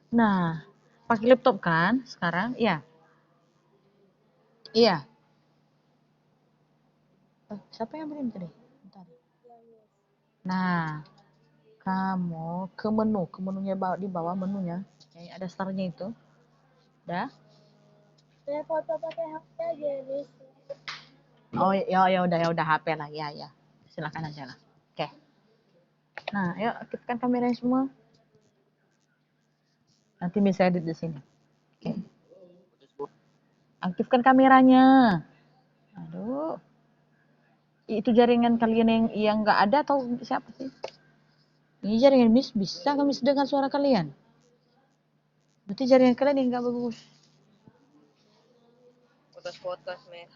Nah, pakai laptop kan sekarang? Iya. Iya. Siapa yang beli tadi? Bentar. Nah, kamu ke menunya di bawah menunya, yang ada starnya itu. Udah? Saya foto pakai HP aja, Miss. Oh, ya udah HP lah. Ya, ya. Silakan aja lah. Oke. Nah, ayo aktifkan kameranya semua. Nanti bisa edit di sini. Oke. Aktifkan kameranya. Aduh. Itu jaringan kalian yang nggak ada atau siapa sih? Ini jaringan bisa kami dengar suara kalian. Berarti jaringan kalian yang nggak bagus. Putus-putus, Miss.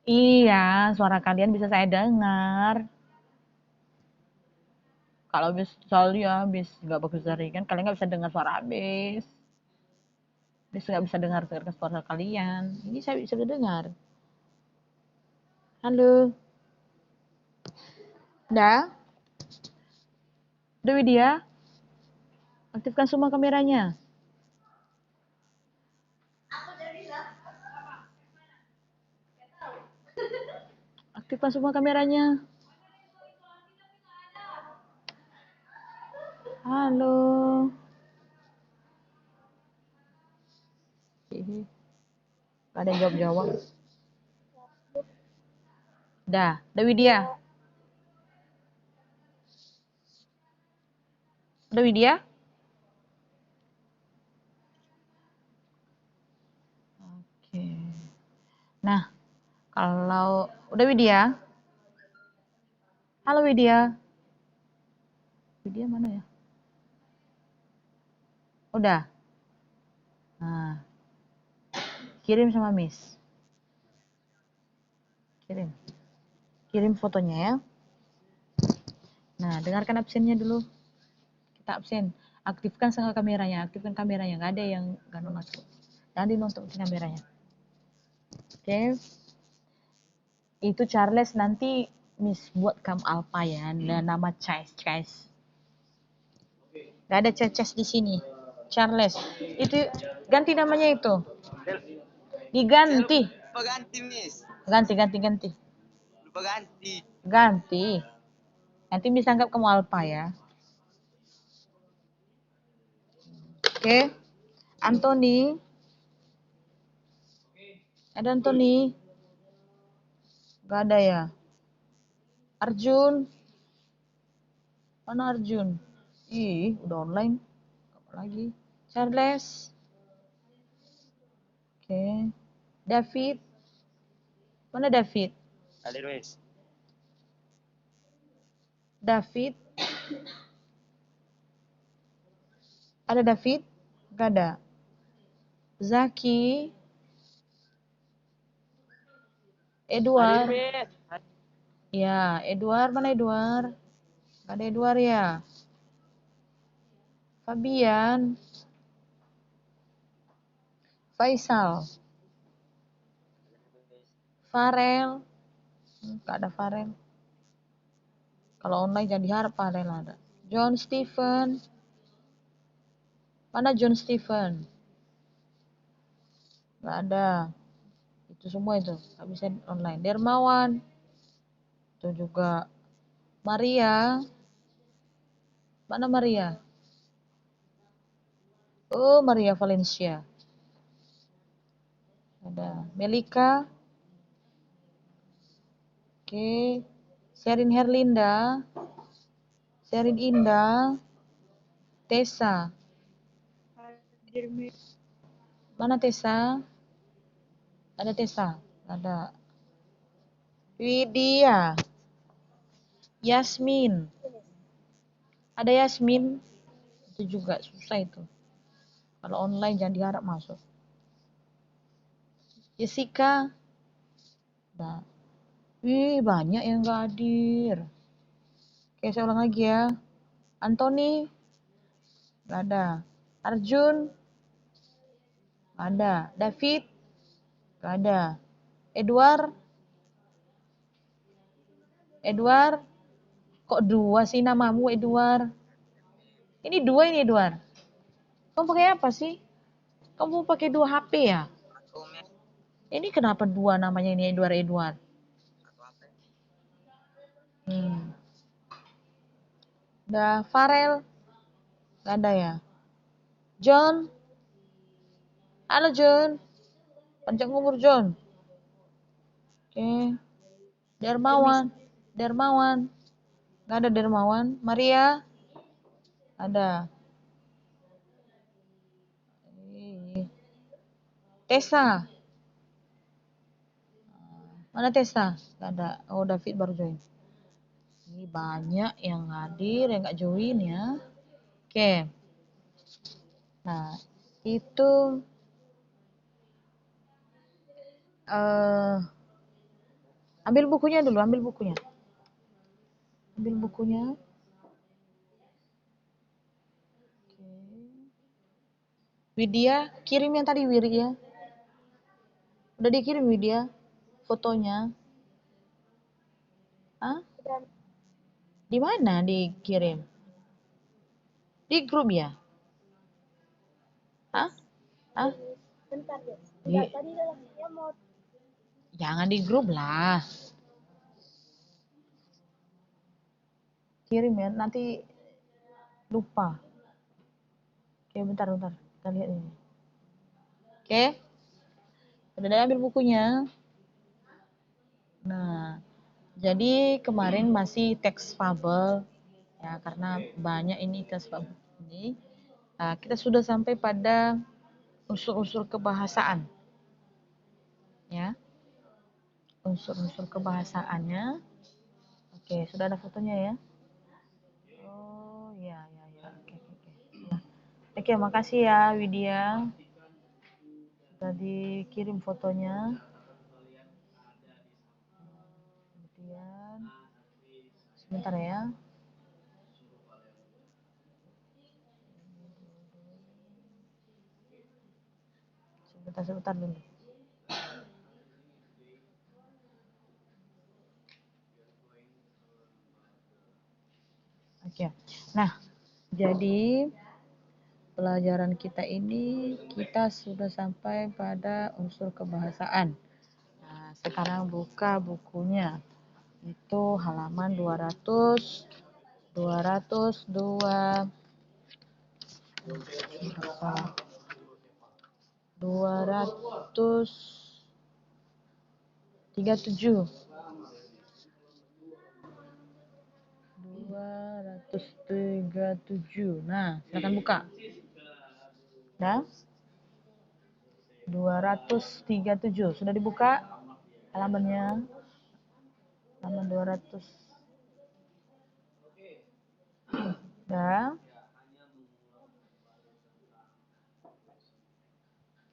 Iya, suara kalian bisa saya dengar. Kalau soalnya nggak bagus jaringan, kalian nggak bisa dengar suara bis nggak bisa dengar suara kalian. Ini saya bisa dengar. Halo, Dah? Dewi dia? Aktifkan semua kameranya. Aktifkan semua kameranya. Halo. Gak ada yang jawab-jawab. Dah, Dewi dia. Dewi dia? Oke. Nah, kalau udah Widya? Halo Widya. Widya mana ya? Udah. Nah, kirim sama Miss. Kirim. Kirim fotonya ya. Nah, dengarkan absennya dulu. Kita absen. Aktifkan sama kameranya. Aktifkan kameranya. Nggak ada yang nggak masuk. Jangan dinonton kameranya. Oke. Itu Charles nanti Miss buat kamu Alpha ya. Nama Chase. Gak ada Chase di sini. Charles. Itu ganti namanya itu. Diganti. Lupa ganti, Miss. Ganti. Lupa ganti. Ganti. Nanti bisa anggap kamu Alpha ya. Oke. Anthony. Ada Anthony? Gak ada ya. Arjun. Mana Arjun? Ih, udah online. Apa lagi? Charles. Oke. David. Mana David? Ada, Miss. David. Ada David? Gak ada. Zaki. Edward. Ya, Edward. Mana Edward? Gak ada Edward ya. Fabian. Faisal. Farel. Gak ada Farel. Kalau online jadi harap Farel ada. John Stephen. Mana John Stephen? Gak ada. Itu semua itu. Gak bisa online. Dermawan. Itu juga. Maria. Mana Maria? Oh, Maria Valencia. Ada. Melika. Oke. Sherin Herlinda. Sherin Indah. Tessa. Mana Tessa? Ada Tessa? Ada. Widya. Yasmin. Ada Yasmin. Itu juga susah itu. Kalau online jangan diharap masuk. Jessica. Nah. Wih, banyak yang gak hadir. Oke, saya ulang lagi ya. Anthony. Gak ada. Arjun. Gak ada. David. Gak ada. Edward. Kok dua sih namamu Edward? Ini dua ini Edward. Kamu pakai apa sih? Kamu pakai 2 HP ya? Satu mes. Ini kenapa 2 namanya ini Edward? Satu apa? Udah Farel? Gak ada ya? John? Halo John? Panjang umur John. Oke. Dermawan. Gak ada Dermawan. Maria? Ada. Tessa? Mana Tessa? Gak ada. Oh, David baru join. Ini banyak yang hadir, yang gak join ya. Oke. Nah, itu ambil bukunya dulu, ambil bukunya. Widya, kirim yang tadi Widya. Udah dikirim Widya fotonya? Hah? Di mana dikirim? Di grup ya? Hah? Bentar deh. Enggak, tadi dalamnya mau Jangan di grup lah. Kirim ya, nanti lupa. Oke, bentar. Kita lihat ini. Oke. Udah ambil bukunya. Nah, jadi kemarin masih teks fabel ya, karena banyak ini teks fabel ini. Nah, kita sudah sampai pada unsur-unsur kebahasaan. Ya. Unsur-unsur kebahasaannya. Oke, sudah ada fotonya ya. Oh, ya. Oke. Nah, oke, makasih ya Widya. Sudah dikirim fotonya. Kemudian sebentar ya. Sebentar dulu. Oke. Nah, jadi pelajaran kita ini kita sudah sampai pada unsur kebahasaan. Nah, sekarang buka bukunya. Itu halaman 200 202 237 237. Nah, silakan buka. Nah, 237 sudah dibuka halamannya. Halaman 200.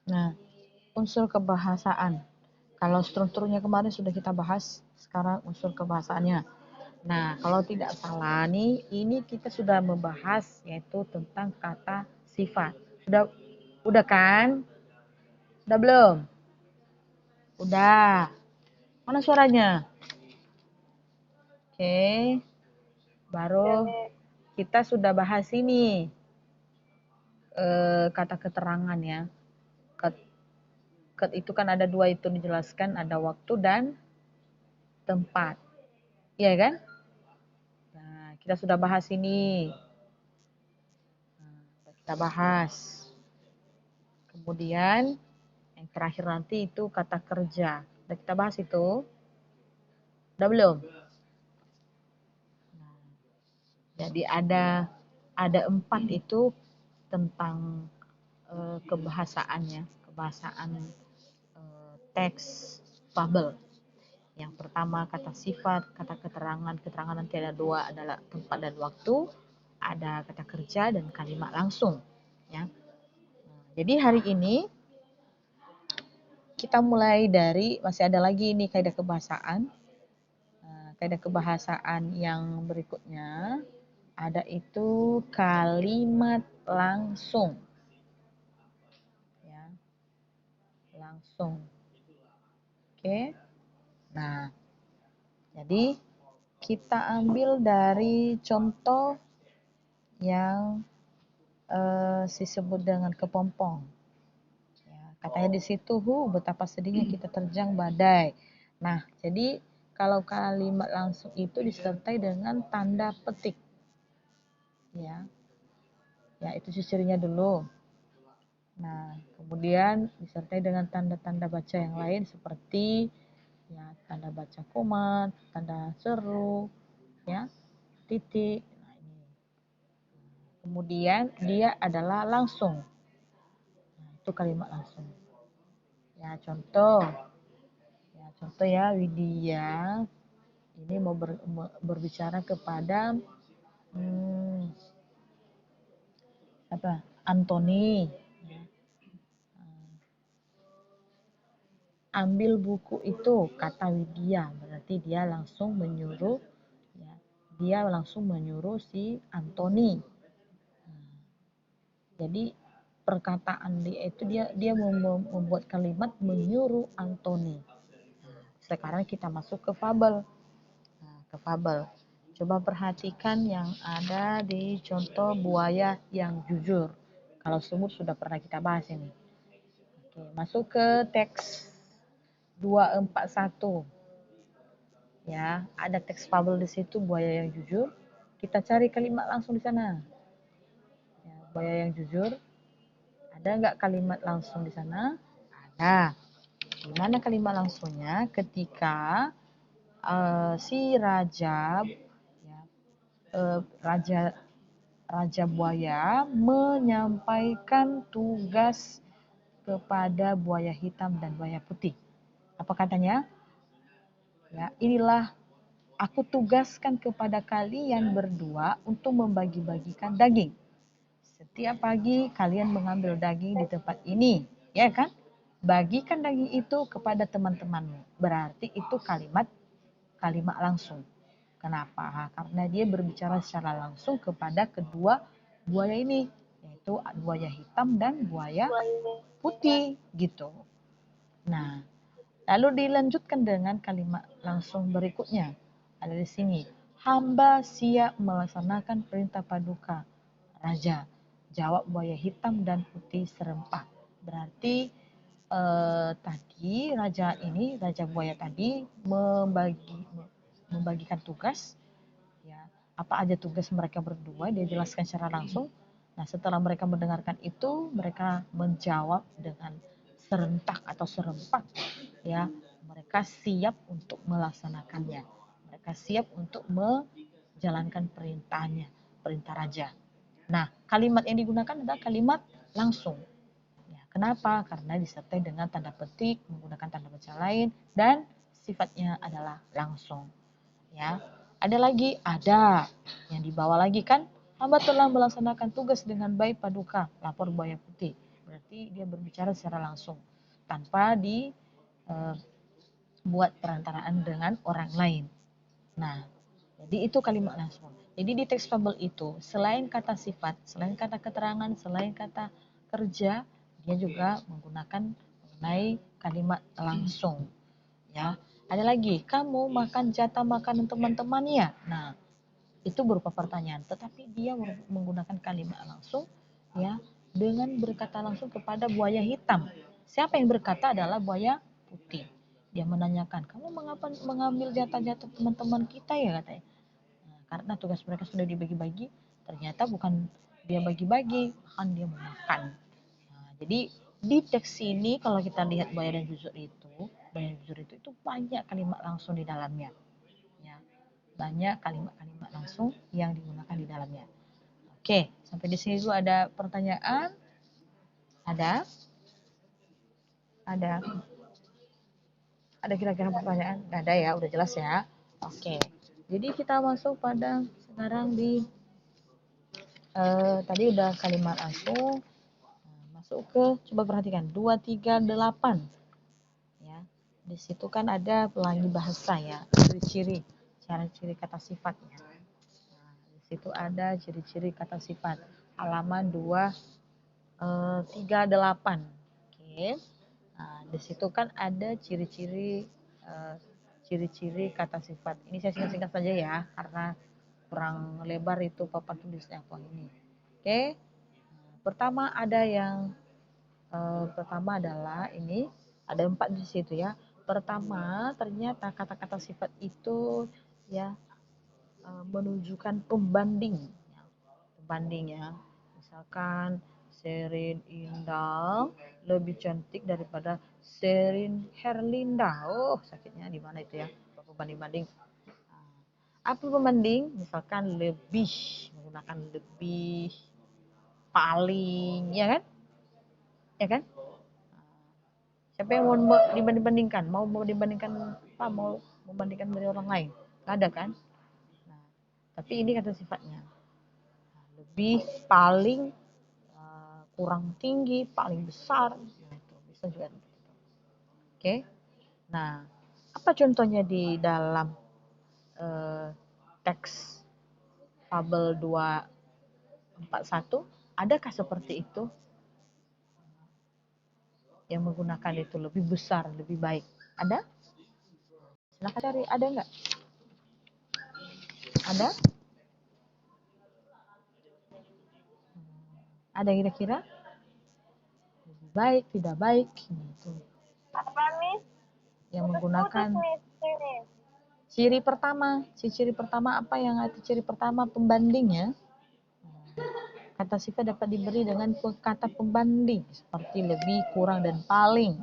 Nah, unsur kebahasaan. Kalau strukturnya kemarin sudah kita bahas, sekarang unsur kebahasaannya. Nah, kalau tidak salah nih, ini kita sudah membahas yaitu tentang kata sifat. Udah kan? Udah belum? Udah. Mana suaranya? Oke. Baru kita sudah bahas ini kata keterangan ya. Itu kan ada 2 itu dijelaskan, ada waktu dan tempat. Iya kan? Nah, kita sudah bahas ini. Kita bahas. Kemudian yang terakhir nanti itu kata kerja. Udah kita bahas itu? Udah belum? Nah, jadi ada 4 itu tentang kebahasaannya, kebahasaan teks fabel. Yang pertama kata sifat, kata keterangan. Keterangan nanti ada 2 adalah tempat dan waktu, ada kata kerja dan kalimat langsung. Ya. Nah, jadi hari ini kita mulai dari masih ada lagi ini kaidah kebahasaan. Nah, kaidah kebahasaan yang berikutnya ada itu kalimat langsung. Ya. Langsung. Oke. Nah, jadi kita ambil dari contoh yang disebut dengan kepompong. Ya, katanya di situ, betapa sedihnya kita terjang badai. Nah, jadi kalau kalimat langsung itu disertai dengan tanda petik. Ya itu cirinya dulu. Nah, kemudian disertai dengan tanda-tanda baca yang lain seperti ya tanda baca koma, tanda seru, ya, titik. Nah, ini. Kemudian dia adalah langsung. Nah, itu kalimat langsung. Ya, contoh. Ya, Widya ini mau berbicara kepada Anthony. Ambil buku itu, kata Widya, berarti dia langsung menyuruh si Anthony. Jadi perkataan dia itu dia membuat kalimat menyuruh Anthony. Sekarang kita masuk ke fabel. Coba perhatikan yang ada di contoh buaya yang jujur. Kalau semut sudah pernah kita bahas ini. Oke, masuk ke teks 241. Ya, ada teks fabel di situ buaya yang jujur. Kita cari kalimat langsung di sana. Ya, buaya yang jujur. Ada nggak kalimat langsung di sana? Ada. Gimana kalimat langsungnya? Ketika si raja buaya menyampaikan tugas kepada buaya hitam dan buaya putih. Apa katanya? Ya, inilah aku tugaskan kepada kalian berdua untuk membagi-bagikan daging. Setiap pagi kalian mengambil daging di tempat ini, ya kan? Bagikan daging itu kepada teman-temanmu. Berarti itu kalimat langsung. Kenapa? Karena dia berbicara secara langsung kepada kedua buaya ini, yaitu buaya hitam dan buaya putih, gitu. Nah, lalu dilanjutkan dengan kalimat langsung berikutnya. Ada di sini. Hamba siap melaksanakan perintah paduka raja. Jawab buaya hitam dan putih serempak. Berarti tadi raja buaya tadi membagikan tugas. Ya, apa aja tugas mereka berdua dia jelaskan secara langsung. Nah, setelah mereka mendengarkan itu, mereka menjawab dengan serentak atau serempak. Ya, mereka siap untuk melaksanakannya. Mereka siap untuk menjalankan perintah raja. Nah, kalimat yang digunakan adalah kalimat langsung. Ya, kenapa? Karena disertai dengan tanda petik, menggunakan tanda baca lain, dan sifatnya adalah langsung. Ya, ada yang dibawa lagi kan? Hamba telah melaksanakan tugas dengan baik paduka, lapor buaya putih. Berarti dia berbicara secara langsung tanpa dibuat perantaraan dengan orang lain. Nah, jadi itu kalimat langsung. Jadi di teks fabel itu selain kata sifat, selain kata keterangan, selain kata kerja, dia juga menggunakan mengenai kalimat langsung. Ya, ada lagi, kamu makan jatah makanan teman-temannya. Nah, itu berupa pertanyaan, tetapi dia menggunakan kalimat langsung, ya, dengan berkata langsung kepada buaya hitam. Siapa yang berkata adalah buaya putih. Dia menanyakan, kamu mengapa mengambil jatah-jatah teman-teman kita ya, katanya. Nah, karena tugas mereka sudah dibagi-bagi, ternyata bukan dia bagi-bagi, kan dia memakan. Nah, jadi di teks ini kalau kita lihat buaya dan jujur itu banyak kalimat langsung di dalamnya. Ya, banyak kalimat-kalimat langsung yang digunakan di dalamnya. Oke, sampai di sini dulu ada pertanyaan? Ada? Ada? Ada kira-kira pertanyaan? Nggak ada ya, udah jelas ya. Oke, jadi kita masuk pada sekarang di tadi udah kalimat langsung. Masuk ke, coba perhatikan, 238. Ya, di situ kan ada pelangi bahasa ya, ciri-ciri, cara-ciri kata sifatnya. Nah, di situ ada ciri-ciri kata sifat. Halaman 238. Oke. Nah, di situ kan ada ciri-ciri kata sifat. Ini saya singkat-singkat saja ya, karena kurang lebar itu papan tulisnya ini. Oke. Pertama ada yang pertama adalah ini ada 4 di situ ya. Pertama ternyata kata-kata sifat itu ya menunjukkan pembanding. Pembanding ya. Misalkan Sherin Indah lebih cantik daripada Sherin Herlinda. Oh, sakitnya di mana itu ya? Pembanding-banding. Apa pembanding? Misalkan lebih, menggunakan lebih, paling, ya kan? Ya kan? Siapa yang mau dibanding-bandingkan? Mau dibandingkan apa? Mau membandingkan dari orang lain? Gak ada kan? Nah, tapi ini kata sifatnya. Lebih, paling, kurang tinggi, paling besar. Nah, itu bisa juga begitu. Oke. Nah, apa contohnya di dalam teks Fabel 241? Adakah seperti itu? Yang menggunakan itu lebih besar, lebih baik. Ada? Silahkan cari. Ada nggak? Ada? Ada kira-kira? Lebih baik, tidak baik. Gitu. Apa, Miss? Yang Putus, menggunakan Miss. ciri pertama. Ciri pertama apa yang arti ciri pertama? Pembandingnya. Kata sifat dapat diberi dengan kata pembanding. Seperti lebih, kurang, dan paling.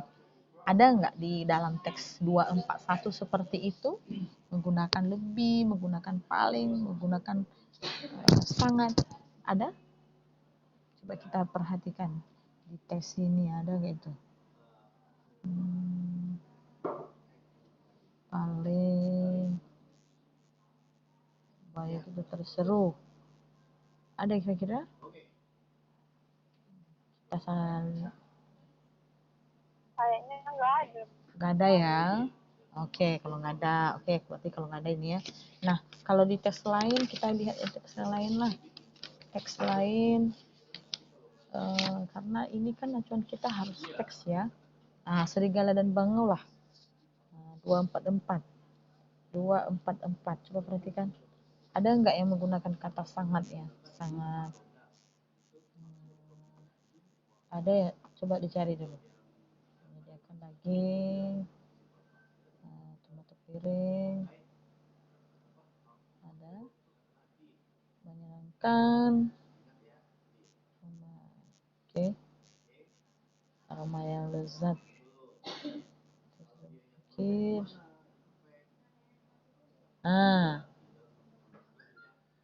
Ada nggak di dalam teks 241 seperti itu? Menggunakan lebih, menggunakan paling, menggunakan sangat. Ada? Coba kita perhatikan. Di teks ini ada nggak itu? Paling baik itu terseru. Ada kira-kira? Kayaknya nggak ada. Nggak ada ya. Oke, kalau nggak ada, oke, berarti kalau nggak ada ini ya. Nah, kalau di teks lain kita lihat teks lain lah. Teks lain, karena ini kan acuan kita harus teks ya. Nah, serigala dan bangau lah. 244. 244. Coba perhatikan. Ada nggak yang menggunakan kata sangat ya? Sangat. Ada ya? Coba dicari dulu. Menyediakan daging, tomat piring, ada menyenangkan, oke, aroma yang lezat, pikir,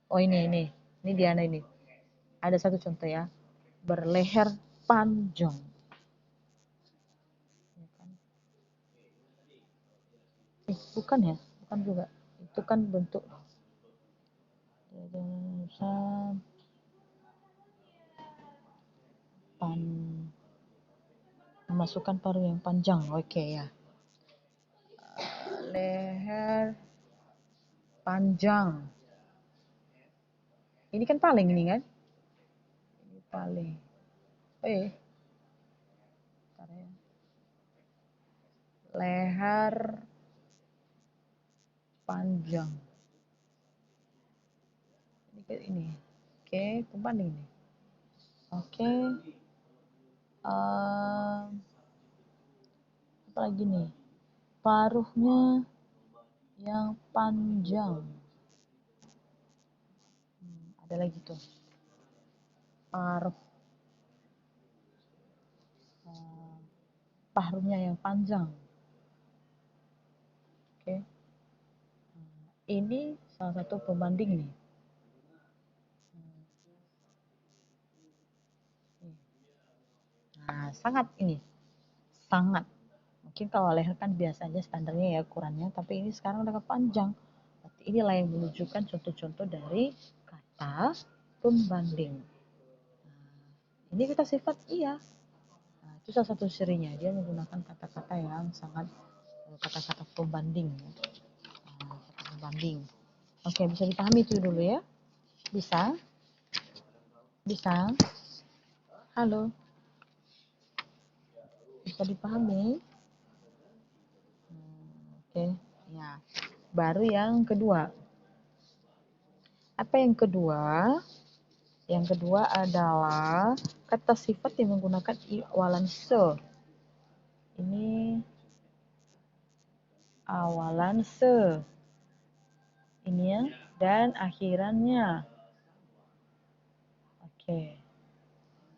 oh ini Diana ini, ada satu contoh ya, berleher panjang. Bukan ya, bukan juga, itu kan bentuk memasukkan paruh yang panjang, oke ya. Leher panjang. Ini kan paling ini kan? Ini paling. Leher panjang. Ini. Oke, pembanding nih. Oke. Apa lagi nih? Paruhnya yang panjang. Ada lagi tuh. Paruhnya yang panjang. Oke. Ini salah satu pembanding nih. Nah, sangat ini. Sangat. Mungkin kalau leher kan biasanya standarnya ya ukurannya, tapi ini sekarang udah panjang. Berarti inilah yang menunjukkan contoh-contoh dari kata pembanding. Nah, ini kita sifat iya. Nah, itu salah satu cirinya, dia menggunakan kata-kata yang sangat kata-kata pembanding. Kata pembanding. Oke, bisa dipahami itu dulu ya? Bisa? Bisa? Halo? Bisa dipahami? Oke, ya. Baru yang kedua. Apa yang kedua? Yang kedua adalah kata sifat yang menggunakan awalan se. Ini awalan se. Ini ya, dan akhirannya. Oke.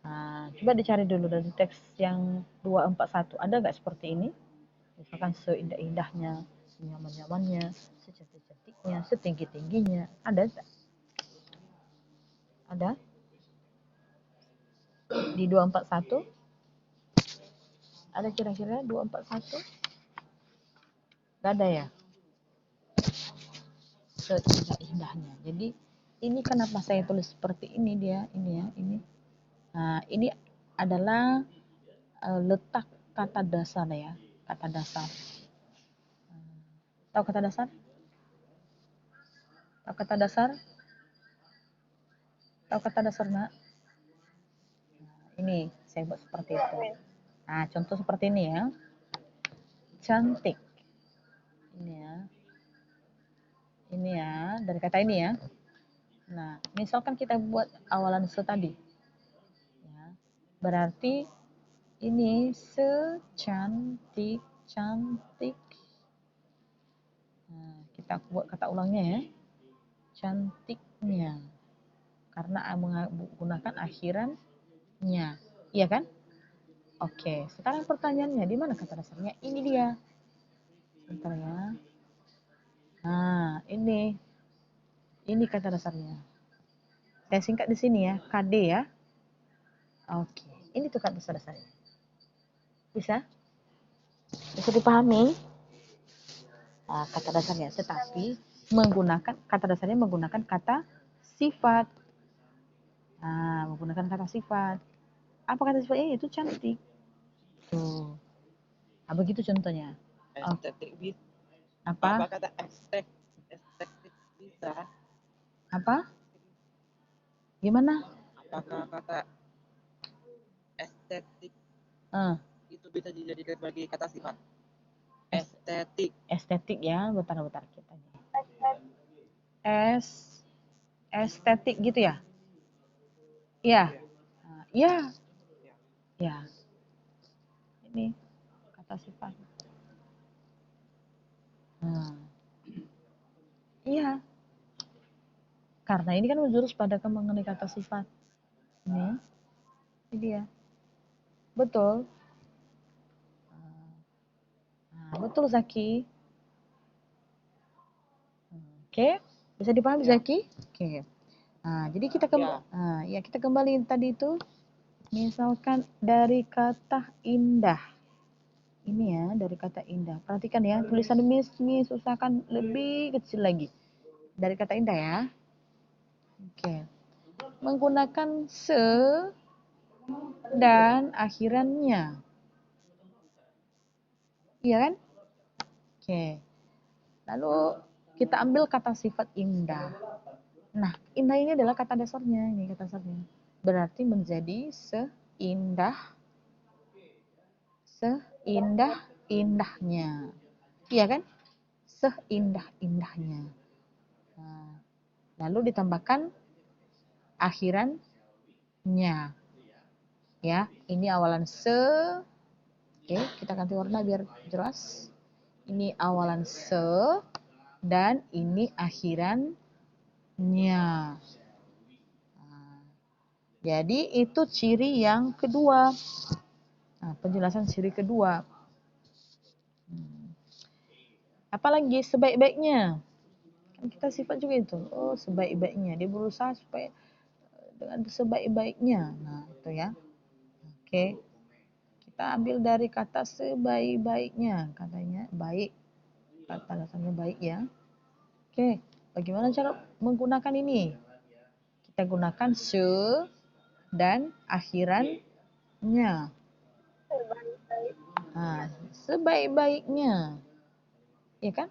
Nah, coba dicari dulu dari teks yang 241. Ada nggak seperti ini? Misalkan seindah-indahnya, senyaman-nyamannya, secantik-cantiknya, setinggi-tingginya. Ada nggak? Ada? Di 241? Ada kira-kira 241? Nggak ada ya? Seindah-indahnya. Jadi, ini kenapa saya tulis seperti ini dia? Ini ya, ini. Nah, ini adalah letak kata dasar ya. Kata dasar. Tahu kata dasar? Tahu kata dasar? Tahu kata dasar, Nak? Ini saya buat seperti itu. Nah, contoh seperti ini ya. Cantik. Ini ya. Ini ya, dari kata ini ya. Nah, misalkan kita buat awalan se tadi. Ya, berarti ini secantik, cantik. Nah, kita buat kata ulangnya ya. Cantiknya. Karena menggunakan akhirannya. Iya kan? Oke, sekarang pertanyaannya, di mana kata dasarnya? Ini dia. Bentar ya. Nah, ini kata dasarnya. Saya singkat di sini ya, KD ya. Oke, ini tuh kata dasarnya. Bisa? Bisa dipahami? Nah, kata dasarnya, tetapi kata dasarnya menggunakan kata sifat. Nah, menggunakan kata sifat. Apa kata sifatnya? Itu cantik. Tuh. Nah, begitu contohnya. Estetik bisa. Apa? Apa kata estetik bisa? Apa? Gimana? Apakah kata estetik itu bisa dijadikan sebagai kata sifat? Estetik ya, bentar kita. Estetik gitu ya? Iya. Iya. Ya. Ini kata sifat. Iya. Karena ini kan menjurus pada mengenai kata sifat. Ini dia. Betul. Nah, betul Zaki. Oke, bisa dipahami Zaki? Oke. Nah, jadi kita kita kembali tadi itu. Misalkan dari kata indah. Ini ya, dari kata indah. Perhatikan ya, tulisan Miss usahakan lebih kecil lagi. Dari kata indah ya. Oke. Menggunakan se dan akhirannya. Iya kan? Oke. Lalu kita ambil kata sifat indah. Nah, indah ini adalah kata dasarnya. Ini kata dasarnya. Berarti menjadi seindah-indahnya. Iya kan? Seindah-indahnya. Nah, lalu ditambahkan akhirannya. Ya, ini awalan se. Oke, kita ganti warna biar jelas. Ini awalan se dan ini akhirannya. Nah, jadi itu ciri yang kedua. Nah, penjelasan ciri kedua. Apalagi sebaik-baiknya. Kan kita sifat juga itu. Oh, sebaik-baiknya. Dia berusaha supaya dengan sebaik-baiknya. Nah, itu ya. Oke. Kita ambil dari kata sebaik-baiknya. Katanya baik. Kata dasarnya baik ya. Oke. Bagaimana cara menggunakan ini? Kita gunakan se dan akhirannya. Nah, sebaik-baiknya. Ya kan?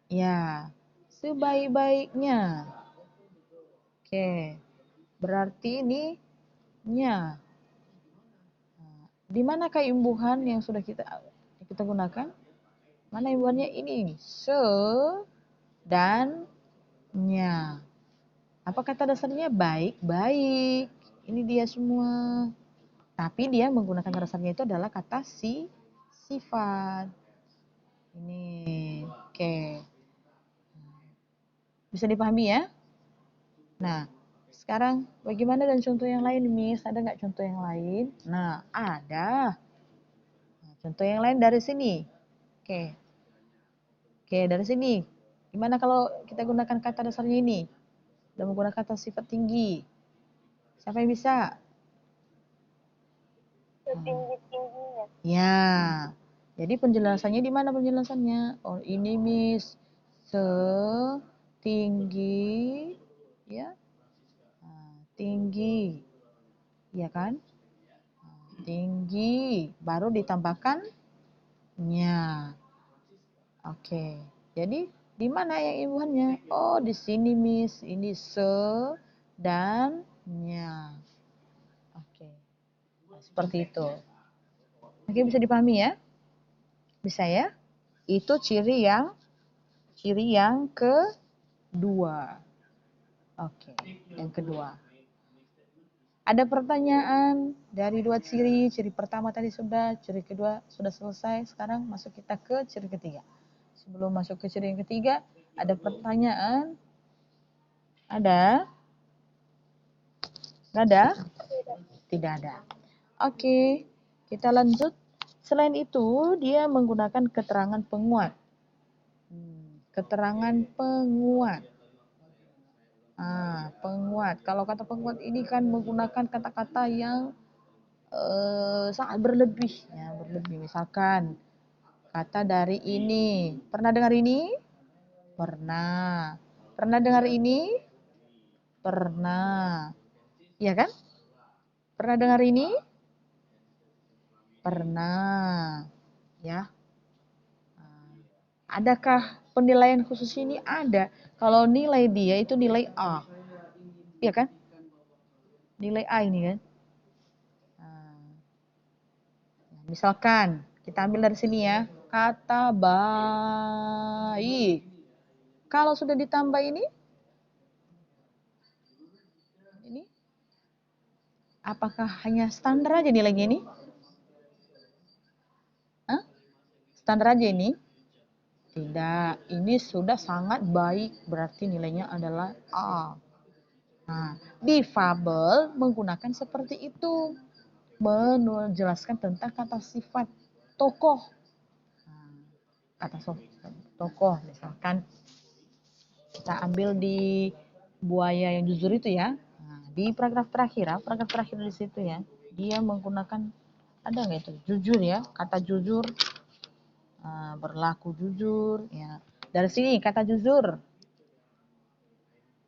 Ya, sebaik-baiknya. Oke, berarti ini nya. Di manakah imbuhan yang sudah kita gunakan? Mana imbuhannya ini? Se dan nya. Apa kata dasarnya? Baik, baik. Ini dia semua. Tapi dia menggunakan kata dasarnya itu adalah kata sifat. Ini, oke. Bisa dipahami ya? Nah, sekarang bagaimana dan contoh yang lain, Miss? Ada nggak contoh yang lain? Nah, ada. Nah, contoh yang lain dari sini. Oke. Oke, dari sini. Gimana kalau kita gunakan kata dasarnya ini? Dan menggunakan kata sifat tinggi. Siapa yang bisa? Setinggi-tingginya. Ya. Jadi penjelasannya di mana penjelasannya? Oh, ini Miss. Setinggi ya. Nah, tinggi. Ya kan? Tinggi. Baru ditambahkan nya. Oke. Jadi di mana yang ibuannya? Oh, di sini Miss. Ini dan nya. Oke. Nah, seperti itu. Oke, bisa dipahami ya? Bisa ya? Itu ciri yang kedua. Oke, yang kedua. Ada pertanyaan dari dua ciri. Ciri pertama tadi sudah, ciri kedua sudah selesai. Sekarang masuk kita ke ciri ketiga. Sebelum masuk ke ciri yang ketiga, ada pertanyaan? Ada? Nggak ada? Tidak ada. Oke, kita lanjut. Selain itu, dia menggunakan keterangan penguat. Keterangan penguat. Penguat. Kalau kata penguat ini kan menggunakan kata-kata yang sangat berlebih. Ya, berlebih. Misalkan, kata dari ini. Pernah dengar ini? Pernah. Pernah dengar ini? Pernah. Iya kan? Pernah dengar ini? Pernah. Ya. Adakah penilaian khusus ini? Ada. Kalau nilai dia itu nilai A. Iya kan? Nilai A ini kan. Misalkan, kita ambil dari sini ya. Kata baik. Kalau sudah ditambah ini, apakah hanya standar aja nilainya ini? Hah? Standar aja ini? Tidak, ini sudah sangat baik, berarti nilainya adalah A. Nah, difabel menggunakan seperti itu, menjelaskan tentang kata sifat tokoh. Kata tokoh, misalkan kita ambil di buaya yang jujur itu ya. Nah, di paragraf terakhir di situ ya, dia menggunakan ada nggak itu jujur ya, kata jujur, berlaku jujur ya. Dari sini kata jujur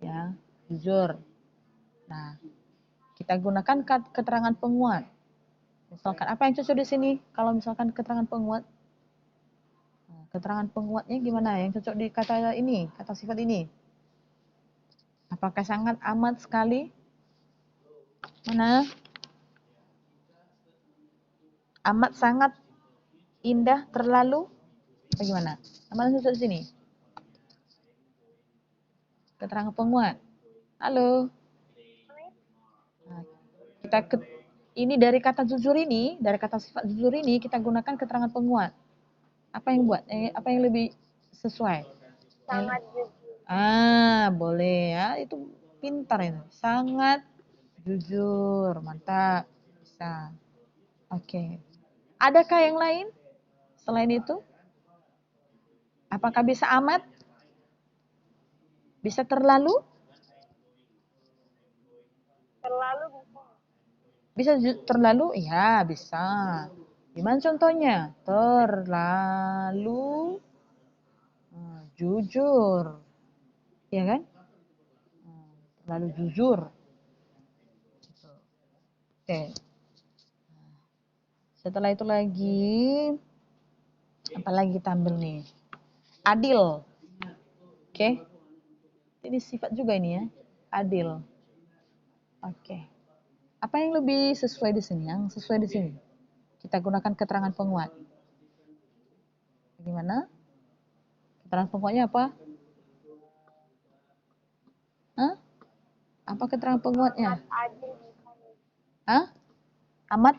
ya, jujur. Nah, kita gunakan keterangan penguat. Misalkan apa yang cocok di sini? Kalau misalkan keterangan penguat, keterangan penguatnya gimana? Yang cocok di kata ini, kata sifat ini? Apakah sangat amat sekali? Mana? Amat sangat indah terlalu? Bagaimana? Mana cocok di sini? Keterangan penguat. Halo. Nah, ini dari kata jujur ini, dari kata sifat jujur ini kita gunakan keterangan penguat. Apa yang buat? Apa yang lebih sesuai? Sangat jujur. Boleh ya. Itu pintar ini. Sangat jujur. Mantap. Bisa. Oke. Adakah yang lain selain itu? Apakah bisa amat? Bisa terlalu? Terlalu bisa. Bisa terlalu? Ya, bisa. Gimana contohnya? Terlalu jujur. Ya kan? Terlalu jujur. Oke. Setelah itu lagi, apa lagi kita ambil nih? Adil. Oke. Ini sifat juga ini ya. Adil. Oke. Apa yang lebih sesuai di sini? Yang sesuai di sini. Kita gunakan keterangan penguat. Gimana? Keterangan penguatnya apa? Hah? Apa keterangan penguatnya? Adil bisa nih. Hah? Amat?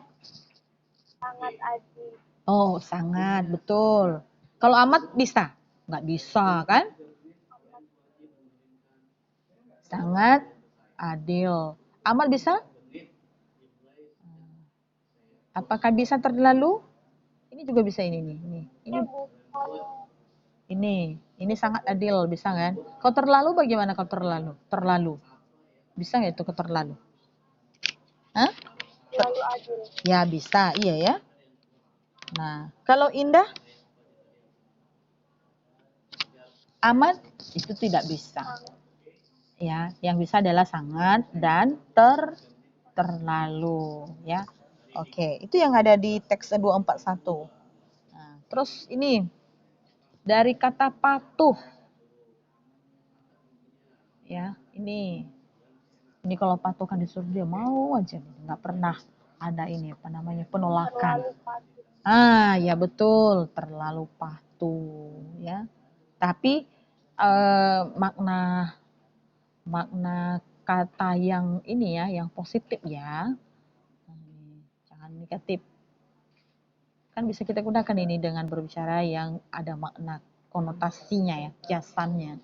Sangat adil. Oh, sangat, betul. Kalau amat bisa? Nggak bisa, kan? Sangat adil. Amat bisa? Apakah bisa terlalu? Ini juga bisa ini nih. Ini Bukan ini sangat adil, bisa kan? Kalau terlalu bagaimana kalau terlalu? Terlalu. Bisa nggak itu terlalu? Hah? terlalu adil. Ya bisa, iya ya. Nah, kalau indah? Amat itu tidak bisa. Ya, yang bisa adalah sangat dan terlalu ya. Oke, itu yang ada di teks 241. Nah, terus ini dari kata patuh. Ya, ini kalau patuh kan disuruh dia mau aja, nggak pernah ada ini apa namanya penolakan. Terlalu patuh. Ya betul, terlalu patuh ya. Tapi makna kata yang ini ya, yang positif ya. Jangan negatif. Kan bisa kita gunakan ini dengan berbicara yang ada makna konotasinya ya, kiasannya.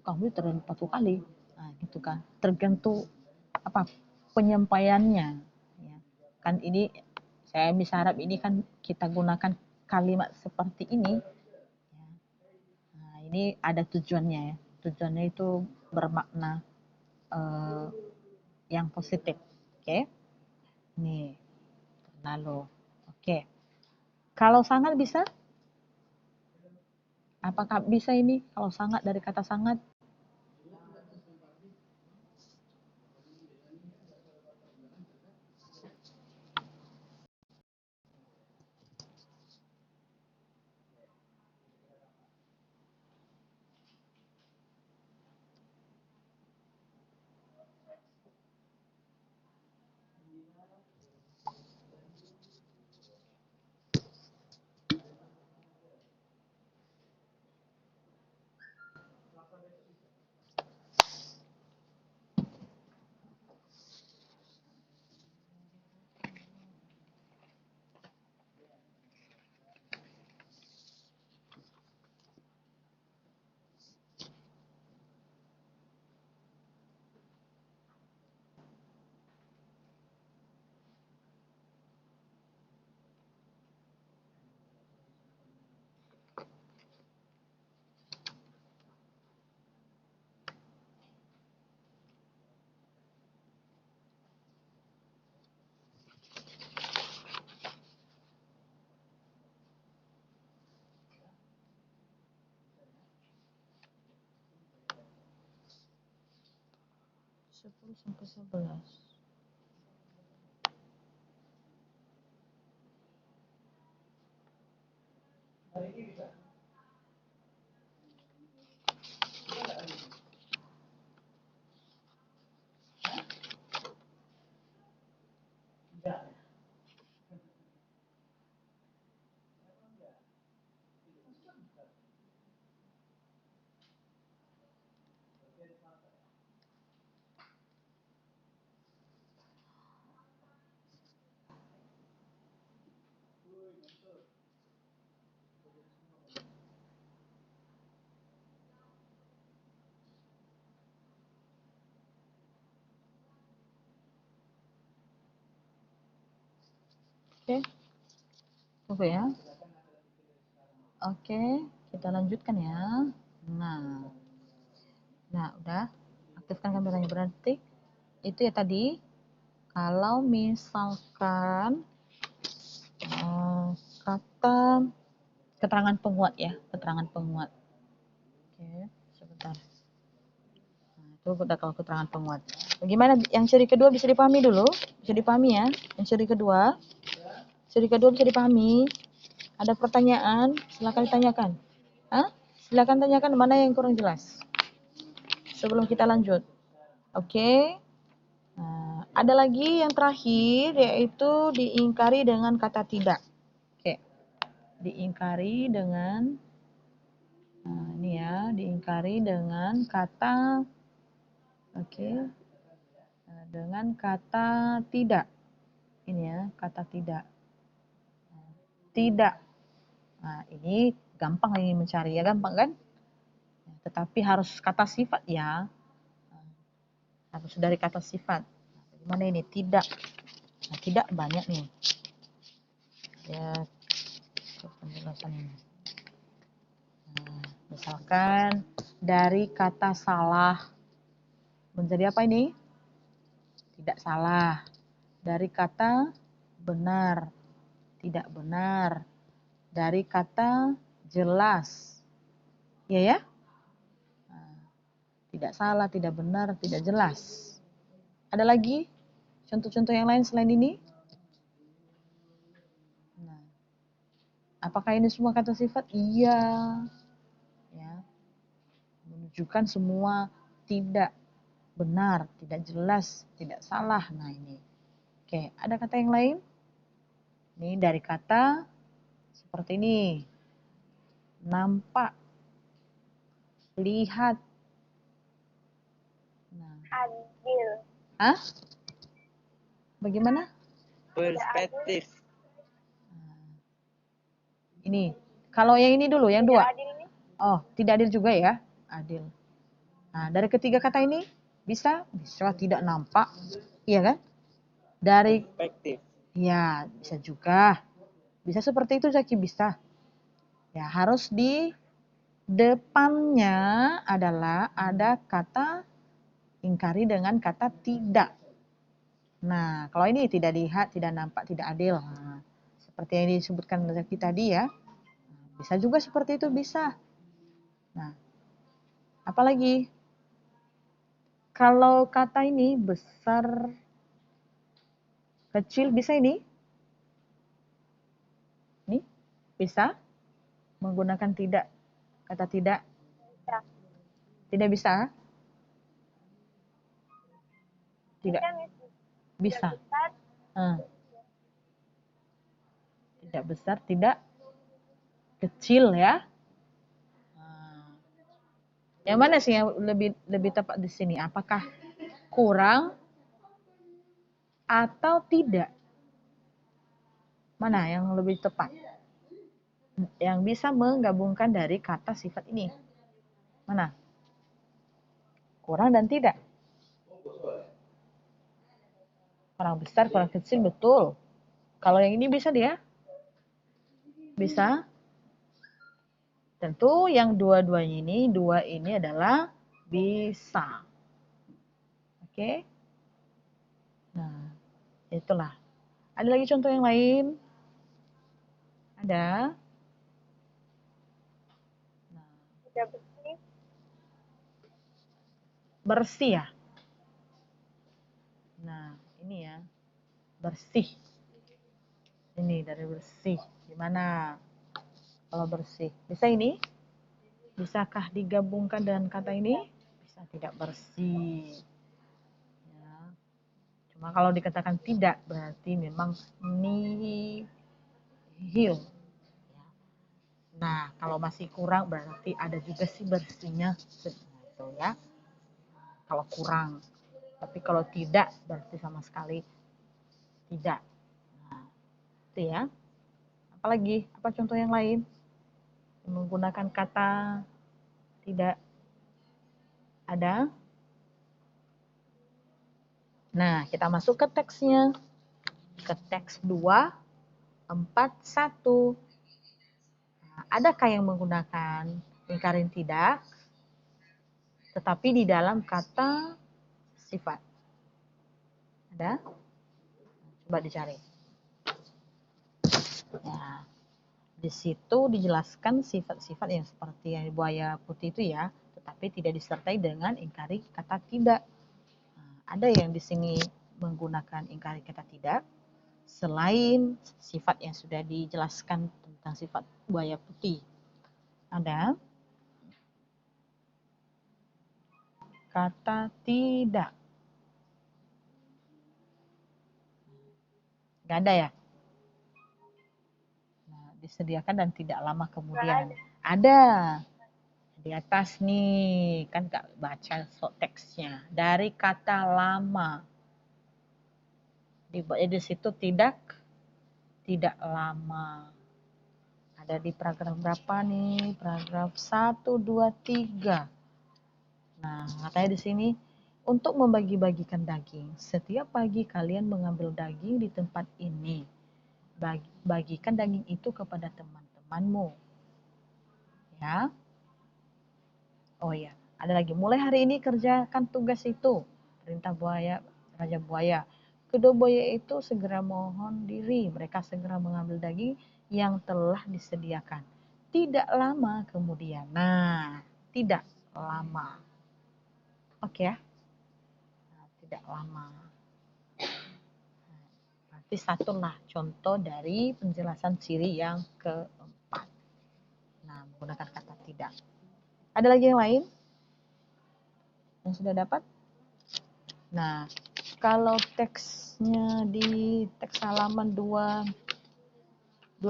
Kamu terlalu patuh kali. Nah, gitu kan. Tergantung apa penyampaiannya ya. Kan ini saya bisa harap ini kan kita gunakan kalimat seperti ini. Nah, ini ada tujuannya ya. Tujuannya itu bermakna yang positif. Oke. Nih, lalu. Oke. Kalau sangat bisa? Apakah bisa ini kalau sangat dari kata sangat? Sepuluh sampai 11. Oke, tunggu ya. Oke, kita lanjutkan ya. Nah, udah aktifkan kameranya. Berarti itu ya tadi. Kalau misalkan kata keterangan penguat ya, keterangan penguat. Oke, sebentar. Nah, itu udah kalau keterangan penguat. Bagaimana yang ciri kedua bisa dipahami dulu? Bisa dipahami ya? Yang ciri kedua bisa dipahami. Ada pertanyaan, silakan ditanyakan. Silakan tanyakan mana yang kurang jelas. Sebelum kita lanjut. Oke. Nah, ada lagi yang terakhir yaitu diingkari dengan kata tidak. Oke. Diingkari dengan ini ya, diingkari dengan kata Oke. Nah, dengan kata tidak. Ini ya, kata tidak. Tidak. Nah, ini gampang ini mencari ya, gampang kan? Tetapi harus kata sifat ya. Harus dari kata sifat. Gimana ini? Tidak. Nah, tidak banyak nih. Ya, penjelasan ini. Nah, misalkan dari kata salah menjadi apa ini? Tidak salah. Dari kata benar, tidak benar. Dari kata jelas, ya ya. Nah, tidak salah, tidak benar, tidak jelas. Ada lagi contoh-contoh yang lain selain ini? Nah, apakah ini semua kata sifat? Iya. Ya, menunjukkan semua tidak benar, tidak jelas, tidak salah. Nah ini. Oke, ada kata yang lain? Ini dari kata seperti ini. Nampak, lihat. Nah. Adil. Hah? Bagaimana? Perspektif. Ini. Kalau yang ini dulu, yang Tidak dua. adil ini. Oh, tidak adil juga ya? Adil. Nah, dari ketiga kata ini bisa? Bisa tidak nampak. Iya kan? Dari Perspektif. ya, bisa juga. Bisa seperti itu Zaki, bisa. Ya, harus di depannya adalah ada kata ingkari dengan kata tidak. Nah, kalau ini tidak dilihat, tidak nampak, tidak adil. Nah, seperti yang disebutkan Zaki tadi ya. Bisa juga seperti itu, bisa. Nah, apalagi? Kalau kata ini besar, kecil, bisa ini? Nih, bisa menggunakan tidak, kata tidak. Bisa. Tidak bisa? Tidak. Bisa. Tidak besar. Tidak besar, tidak kecil ya. Yang mana sih yang lebih tepat di sini? Apakah kurang atau tidak? Mana yang lebih tepat? Yang bisa menggabungkan dari kata sifat ini. Mana? Kurang dan tidak. Kurang besar, kurang kecil, betul. Kalau yang ini bisa dia? Bisa. Tentu yang dua-duanya ini, dua ini adalah bisa. Oke? Nah, itulah. Ada lagi contoh yang lain? Ada? Tidak bersih. Bersih ya? Nah, ini ya. Bersih. Ini dari bersih. Gimana? Kalau bersih. Bisa ini? Bisakah digabungkan dengan kata ini? Bisa, tidak bersih. Ya. Cuma kalau dikatakan tidak, berarti memang nihil. Ya. Nah, kalau masih kurang berarti ada juga sih bersihnya. Gitu ya. Kalau kurang. Tapi kalau tidak, berarti sama sekali tidak. Nah, itu ya. Apalagi? Apa contoh yang lain? Menggunakan kata tidak ada. Nah, kita masuk ke teksnya. Ke teks 2, 4, 1. Nah, adakah yang menggunakan ingkarin tidak? Tetapi di dalam kata sifat. Ada? Coba dicari. Ya, di situ dijelaskan sifat-sifat yang seperti yang buaya putih itu ya, tetapi tidak disertai dengan ingkari kata tidak. Nah, ada yang di sini menggunakan ingkari kata tidak selain sifat yang sudah dijelaskan tentang sifat buaya putih. Ada kata tidak. Nggak ada ya? Nah, disediakan dan tidak lama kemudian. Ada. Di atas nih, kan Kak baca teksnya. Dari kata lama. Di situ tidak lama. Ada di paragraf berapa nih? Paragraf 1, 2, 3. Nah, katanya di sini, untuk membagi-bagikan daging. Setiap pagi kalian mengambil daging di tempat ini. Bagikan daging itu kepada teman-temanmu. Ya. Oh ya, ada lagi. Mulai hari ini kerjakan tugas itu. Perintah Raja Buaya. Kedua buaya itu segera mohon diri. Mereka segera mengambil daging yang telah disediakan. Tidak lama kemudian. Nah, tidak lama. Oke ya. Nah, tidak lama. Berarti satulah contoh dari penjelasan ciri yang keempat. Nah, menggunakan kata tidak. Ada lagi yang lain? Yang sudah dapat? Nah, kalau teksnya di teks halaman 236,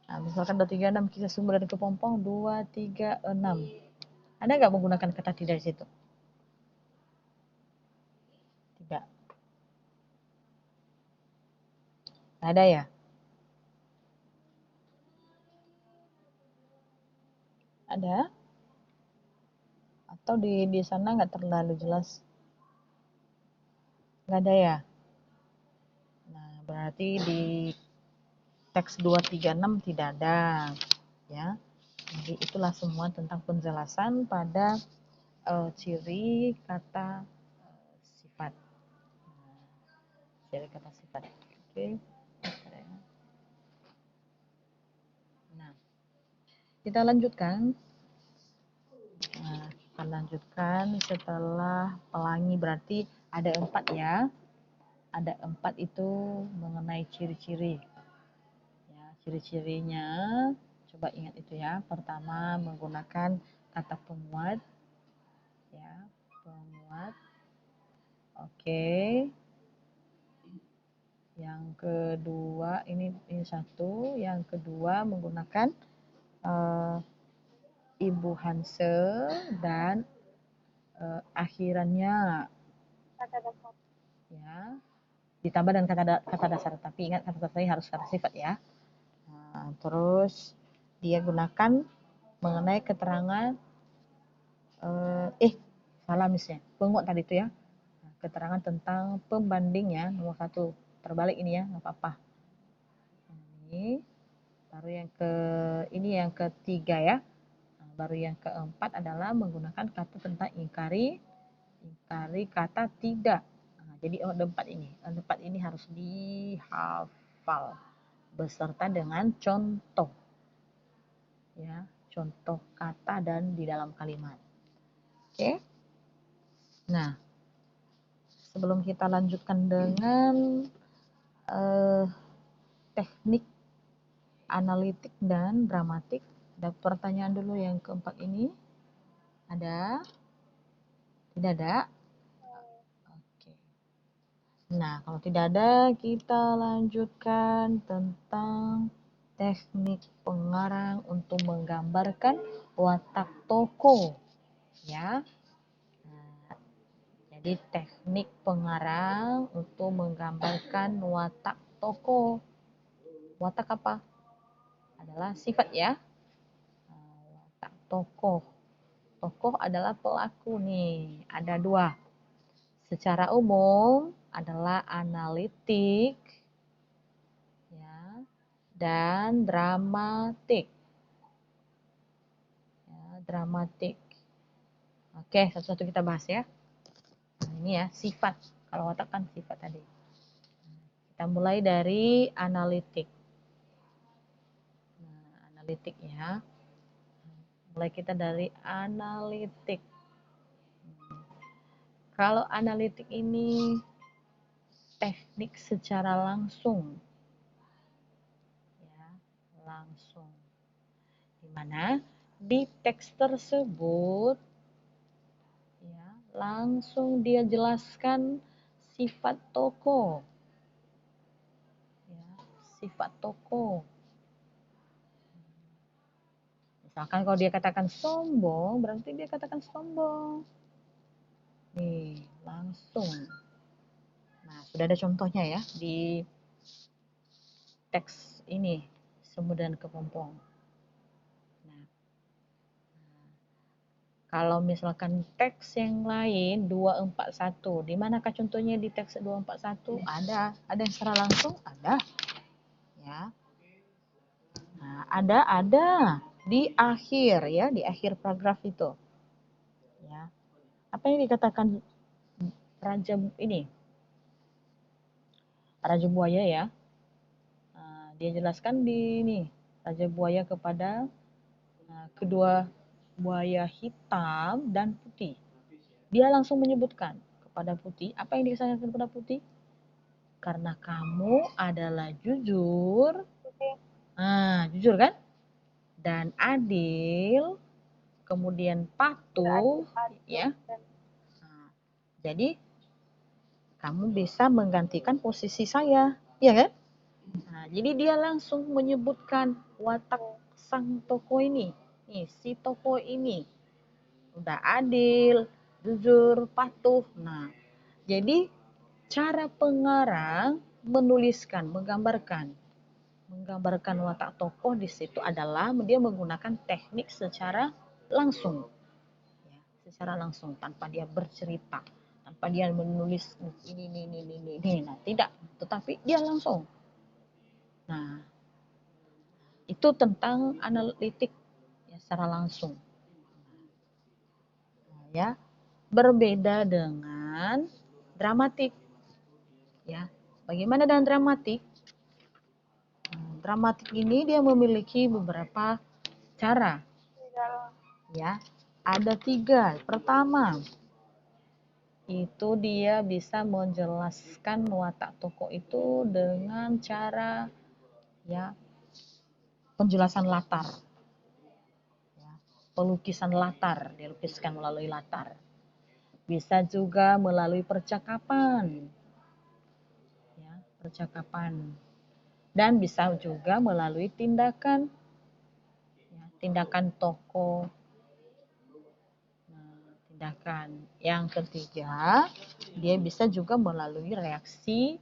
nah misalkan 236 kisah sumber dari kepompong 236. Ada nggak menggunakan kata tidak di situ? Tidak. Ada ya? Ada? Atau di sana nggak terlalu jelas? Nggak ada ya? Nah, berarti di teks 236 tidak ada. Ya. Jadi itulah semua tentang penjelasan pada ciri kata sifat. Ciri kata sifat. Oke. Nah, kita lanjutkan. Nah, kita lanjutkan setelah pelangi, berarti ada 4 ya. Ada 4 itu mengenai ciri-ciri. Ya, ciri-cirinya coba ingat itu ya. Pertama menggunakan kata penguat. Ya, penguat. Oke. Yang kedua ini satu. Yang kedua menggunakan Ibu Hanse dan akhirannya ya ditambah dengan kata dasar, tapi ingat kata dasarnya harus kata sifat ya. Nah, terus dia gunakan mengenai keterangan salah misalnya penguat tadi itu ya, keterangan tentang pembanding ya, nomor 1 terbalik ini ya, nggak apa-apa. Ini baru yang ketiga ya. Nah, baru yang keempat adalah menggunakan kata tentang ingkari kata tidak. Nah, jadi ada 4 ini. 4 ini harus dihafal beserta dengan contoh. Ya, contoh kata dan di dalam kalimat. Oke. Nah, sebelum kita lanjutkan dengan teknik analitik dan dramatik, ada pertanyaan dulu yang keempat ini. Ada? Tidak ada? Oke. Nah, kalau tidak ada, kita lanjutkan tentang teknik pengarang untuk menggambarkan watak tokoh. Ya. Nah, jadi teknik pengarang untuk menggambarkan watak tokoh. Watak apa? Adalah sifat ya. Watak tokoh. Tokoh adalah pelaku nih. Ada 2. Secara umum adalah analitik ya, dan dramatik. Ya, dramatik. Oke, satu-satu kita bahas ya. Nah, ini ya, sifat. Kalau watak kan sifat tadi. Kita mulai dari analitik. Nah, analitik ya. Mulai kita dari analitik. Kalau analitik ini teknik secara langsung. Ya, langsung. Di mana di teks tersebut ya, langsung dia jelaskan sifat tokoh. Ya, sifat tokoh. Misalkan kalau dia katakan sombong, berarti dia katakan sombong. Nih, langsung. Nah, sudah ada contohnya ya di teks ini, Semu dan Kepompong. Nah, kalau misalkan teks yang lain 241, di manakah contohnya di teks 241? Ada yang secara langsung ada. Ya. Nah, ada di akhir ya, di akhir paragraf itu. Ya. Apa yang dikatakan Raja ini? Raja Buaya ya. Nah, dia jelaskan di ini, Raja Buaya kepada kedua buaya hitam dan putih. Dia langsung menyebutkan kepada putih, apa yang disampaikan kepada putih? Karena kamu adalah jujur. Nah, jujur kan? Dan adil, kemudian patuh, ya. Nah, jadi kamu bisa menggantikan posisi saya, ya kan? Nah, jadi dia langsung menyebutkan watak sang tokoh ini. Nih, si tokoh ini udah adil, jujur, patuh. Nah, jadi cara pengarang menuliskan, menggambarkan watak tokoh di situ adalah dia menggunakan teknik secara langsung, ya, secara langsung tanpa dia bercerita, tanpa dia menulis ini. Nah, tidak, tetapi dia langsung. Nah, itu tentang analitik ya, secara langsung. Nah, ya, berbeda dengan dramatik. Ya, bagaimana dengan dramatik? Dramatik ini dia memiliki beberapa cara. Ya, ada 3. Pertama, itu dia bisa menjelaskan watak tokoh itu dengan cara ya penjelasan latar. Ya, pelukisan latar, dilukiskan melalui latar. Bisa juga melalui percakapan. Ya, percakapan. Dan bisa juga melalui tindakan. Ya, tindakan tokoh. Nah, tindakan. Yang ketiga, dia bisa juga melalui reaksi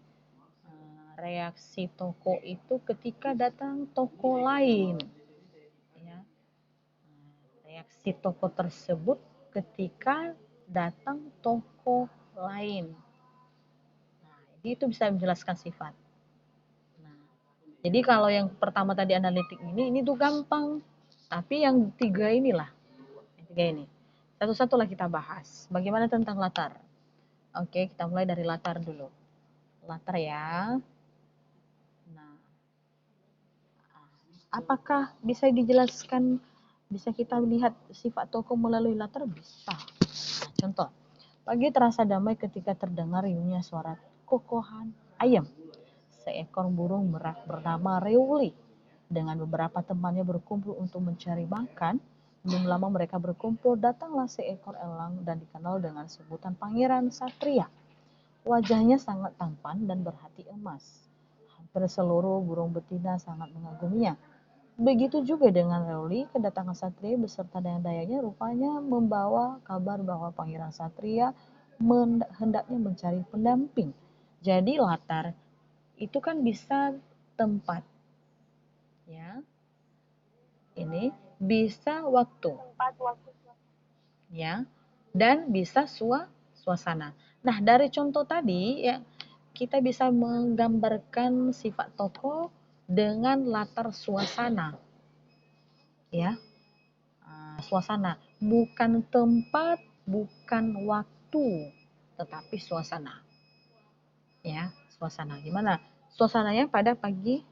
tokoh itu ketika datang tokoh lain. Ya. Reaksi tokoh tersebut ketika datang tokoh lain. Nah, jadi itu bisa menjelaskan sifat. Nah, jadi kalau yang pertama tadi analitik ini tuh gampang. Tapi yang 3 inilah, yang 3 ini. Satu-satulah kita bahas. Bagaimana tentang latar? Oke, kita mulai dari latar dulu. Latar ya. Nah, apakah bisa dijelaskan, bisa kita melihat sifat tokoh melalui latar? Bisa. Nah, contoh, pagi terasa damai ketika terdengar riuhnya suara kokohan ayam. Seekor burung merak bernama Reuli dengan beberapa temannya berkumpul untuk mencari makan. Belum lama mereka berkumpul, datanglah seekor elang dan dikenal dengan sebutan Pangeran Satria. Wajahnya sangat tampan dan berhati emas. Hampir seluruh burung betina sangat mengaguminya. Begitu juga dengan Reuli, kedatangan Satria beserta dayang-dayangnya rupanya membawa kabar bahwa Pangeran Satria hendaknya mencari pendamping. Jadi latar itu kan bisa tempat, ya. Ini bisa waktu, ya, dan bisa suasana. Nah, dari contoh tadi ya kita bisa menggambarkan sifat tokoh dengan latar suasana, ya. Suasana, bukan tempat, bukan waktu, tetapi suasana. Ya, suasana. Gimana? Suasananya pada pagi,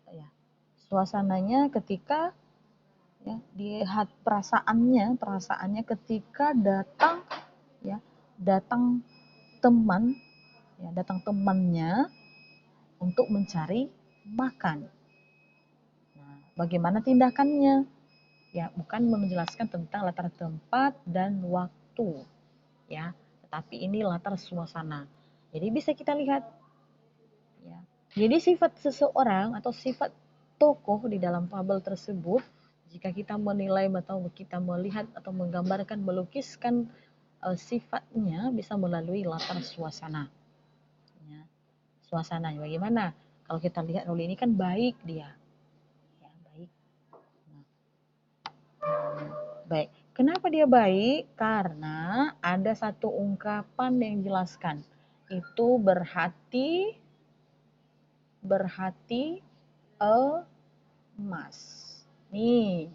ya. Suasananya ketika ya lihat perasaannya ketika datang ya, datang teman ya, datang temannya untuk mencari makan. Nah, bagaimana tindakannya? Ya, bukan menjelaskan tentang latar tempat dan waktu, ya, tetapi ini latar suasana. Jadi bisa kita lihat, ya. Jadi sifat seseorang atau sifat tokoh di dalam fabel tersebut, Jika kita menilai atau kita melihat atau menggambarkan, melukiskan sifatnya bisa melalui latar suasana. Ya. Suasana bagaimana? Kalau kita lihat Ruli ini kan baik dia, ya baik. Nah, baik. Kenapa dia baik? Karena ada satu ungkapan yang jelaskan itu berhati emas. Nih,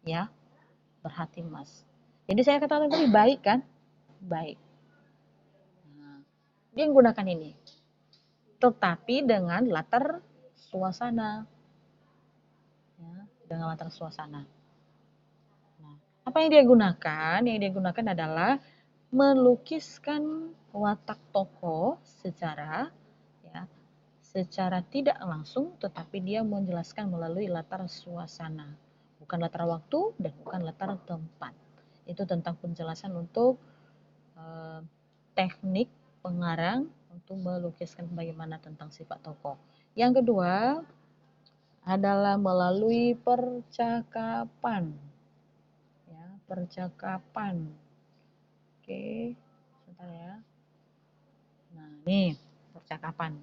ya berhati emas. Jadi saya katakan tadi baik kan? Baik. Nah, dia menggunakan ini. Tetapi dengan latar suasana. Ya, dengan latar suasana. Nah, apa yang dia gunakan? Yang dia gunakan adalah melukiskan watak tokoh secara tidak langsung, tetapi dia menjelaskan melalui latar suasana. Bukan latar waktu dan bukan latar tempat. Itu tentang penjelasan untuk teknik pengarang untuk melukiskan bagaimana tentang sifat tokoh. Yang kedua adalah melalui percakapan. Ya, percakapan. Oke, sebentar ya. Nah, ini percakapan.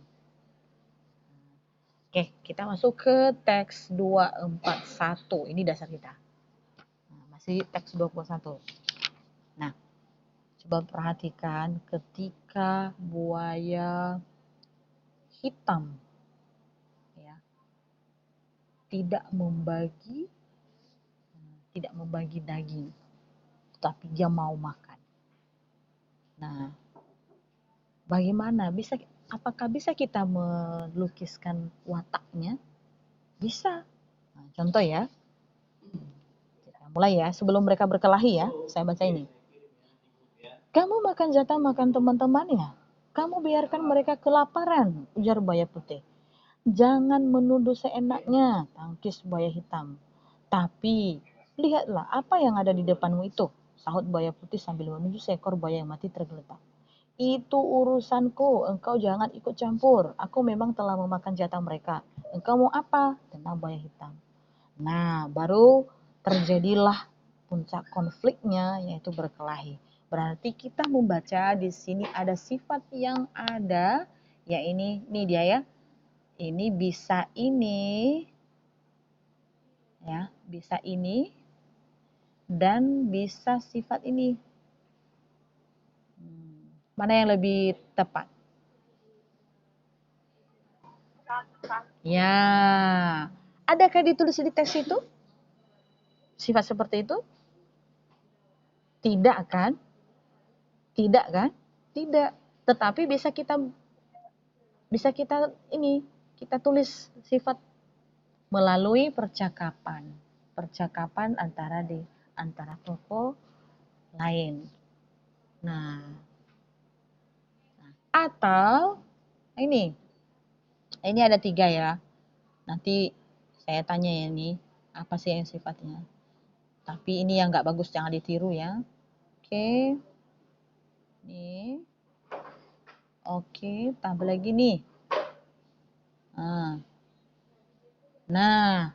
Oke, kita masuk ke teks 241. Ini dasar kita. Nah, masih teks 21. Nah, coba perhatikan ketika buaya hitam ya, tidak membagi daging, tapi dia mau makan. Nah, bagaimana apakah bisa kita melukiskan wataknya? Bisa. Nah, contoh ya. Kita mulai ya, sebelum mereka berkelahi ya, saya baca ini. Kamu makan jatah makan teman-temannya. Kamu biarkan mereka kelaparan, ujar buaya putih. Jangan menuduh seenaknya, tangkis buaya hitam. Tapi, lihatlah apa yang ada di depanmu itu, sahut buaya putih sambil menuju seekor buaya yang mati tergeletak. Itu urusanku, engkau jangan ikut campur. Aku memang telah memakan jatah mereka. Engkau mau apa? Tentang buaya hitam. Nah, baru terjadilah puncak konfliknya, yaitu berkelahi. Berarti kita membaca di sini ada sifat yang ada, ya ini dia ya. Ini bisa ini, ya, bisa ini, dan bisa sifat ini. Mana yang lebih tepat? Ya, adakah ditulis di teks itu? Sifat seperti itu? Tidak kan? Tidak kan? Tidak. Tetapi bisa kita kita tulis sifat melalui percakapan. Percakapan antara tokoh lain. Nah, atau ini ada 3 ya. Nanti saya tanya ya ini apa sih yang sifatnya. Tapi ini yang nggak bagus, jangan ditiru ya. Oke. Nih. Oke, tambah lagi nih. Nah,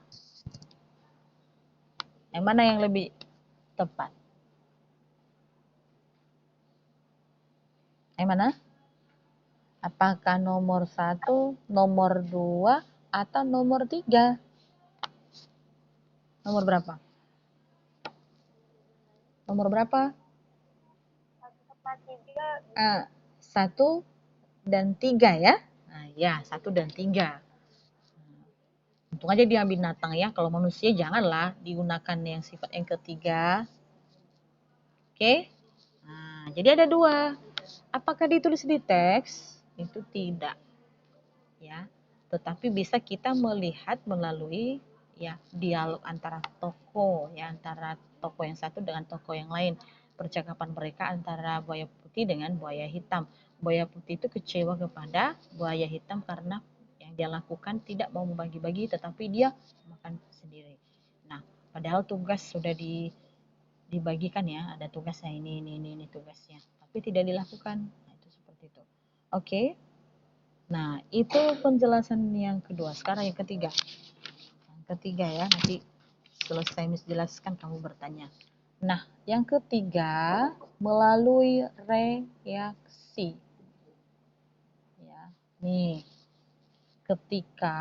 yang mana yang lebih tepat? Yang mana? Apakah nomor 1, nomor 2, atau nomor 3? Nomor berapa? Nomor berapa? 1 dan 3 ya? Nah, ya, 1 dan 3. Untung aja dia binatang ya, kalau manusia janganlah digunakan yang sifat yang ketiga. Oke? Nah, jadi ada 2. Apakah ditulis di teks? Itu tidak. Ya. Tetapi bisa kita melihat melalui ya dialog antara tokoh ya, antara tokoh yang satu dengan tokoh yang lain. Percakapan mereka antara buaya putih dengan buaya hitam. Buaya putih itu kecewa kepada buaya hitam karena yang dia lakukan tidak mau membagi-bagi, tetapi dia makan sendiri. Nah, padahal tugas sudah dibagikan ya, ada tugasnya ini tugasnya, tapi tidak dilakukan. Nah, itu seperti itu. Oke. Nah, itu penjelasan yang kedua. Sekarang yang ketiga. Yang ketiga ya, nanti selesai Miss jelaskan kamu bertanya. Nah, yang ketiga melalui reaksi. Ya, nih ketika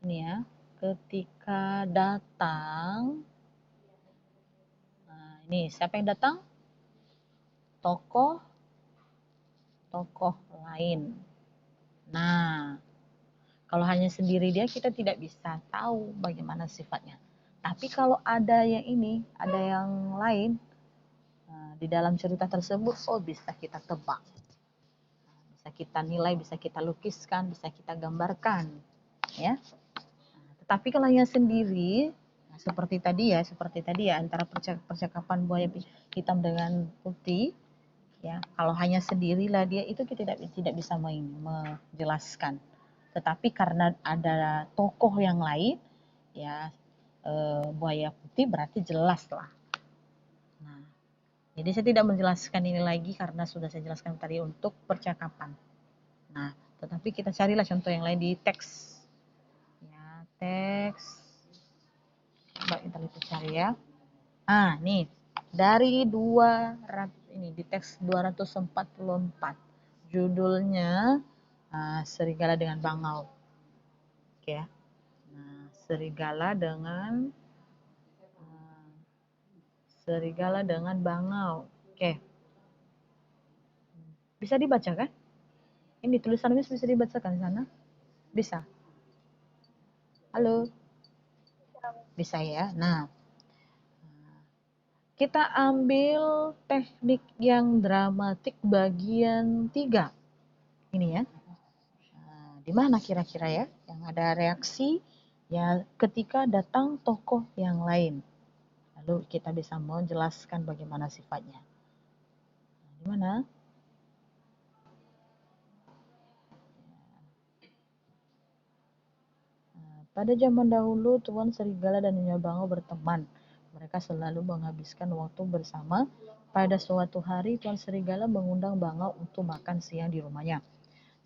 ini ya, ketika datang. Nah, ini siapa yang datang? Tokoh lain. Nah, kalau hanya sendiri dia kita tidak bisa tahu bagaimana sifatnya. Tapi kalau ada yang ini, ada yang lain di dalam cerita tersebut, oh bisa kita tebak, bisa kita nilai, bisa kita lukiskan, bisa kita gambarkan, ya. Tetapi kalau hanya sendiri, seperti tadi ya antara percakapan buaya hitam dengan putih, ya kalau hanya sendirilah dia itu kita tidak bisa menjelaskan. Tetapi karena ada tokoh yang lain, ya buaya putih berarti jelas lah. Nah, jadi saya tidak menjelaskan ini lagi karena sudah saya jelaskan tadi untuk percakapan. Nah, tetapi kita carilah contoh yang lain di teks. Ya, teks. Coba kita lihat cari ya. Nih dari ini di teks 244 judulnya serigala dengan bangau. Oke ya. Nah, serigala dengan bangau. Oke. Bisa dibaca kan? Ini tulisannya bisa dibacakan di sana? Bisa. Halo. Bisa ya. Nah, kita ambil teknik yang dramatik bagian 3. Ini ya. Di mana kira-kira ya yang ada reaksi ya ketika datang tokoh yang lain. Lalu kita bisa menjelaskan bagaimana sifatnya. Di mana? Pada zaman dahulu, Tuan Serigala dan Nyonya Bangau berteman. Mereka selalu menghabiskan waktu bersama. Pada suatu hari, Tuan Serigala mengundang Bangau untuk makan siang di rumahnya.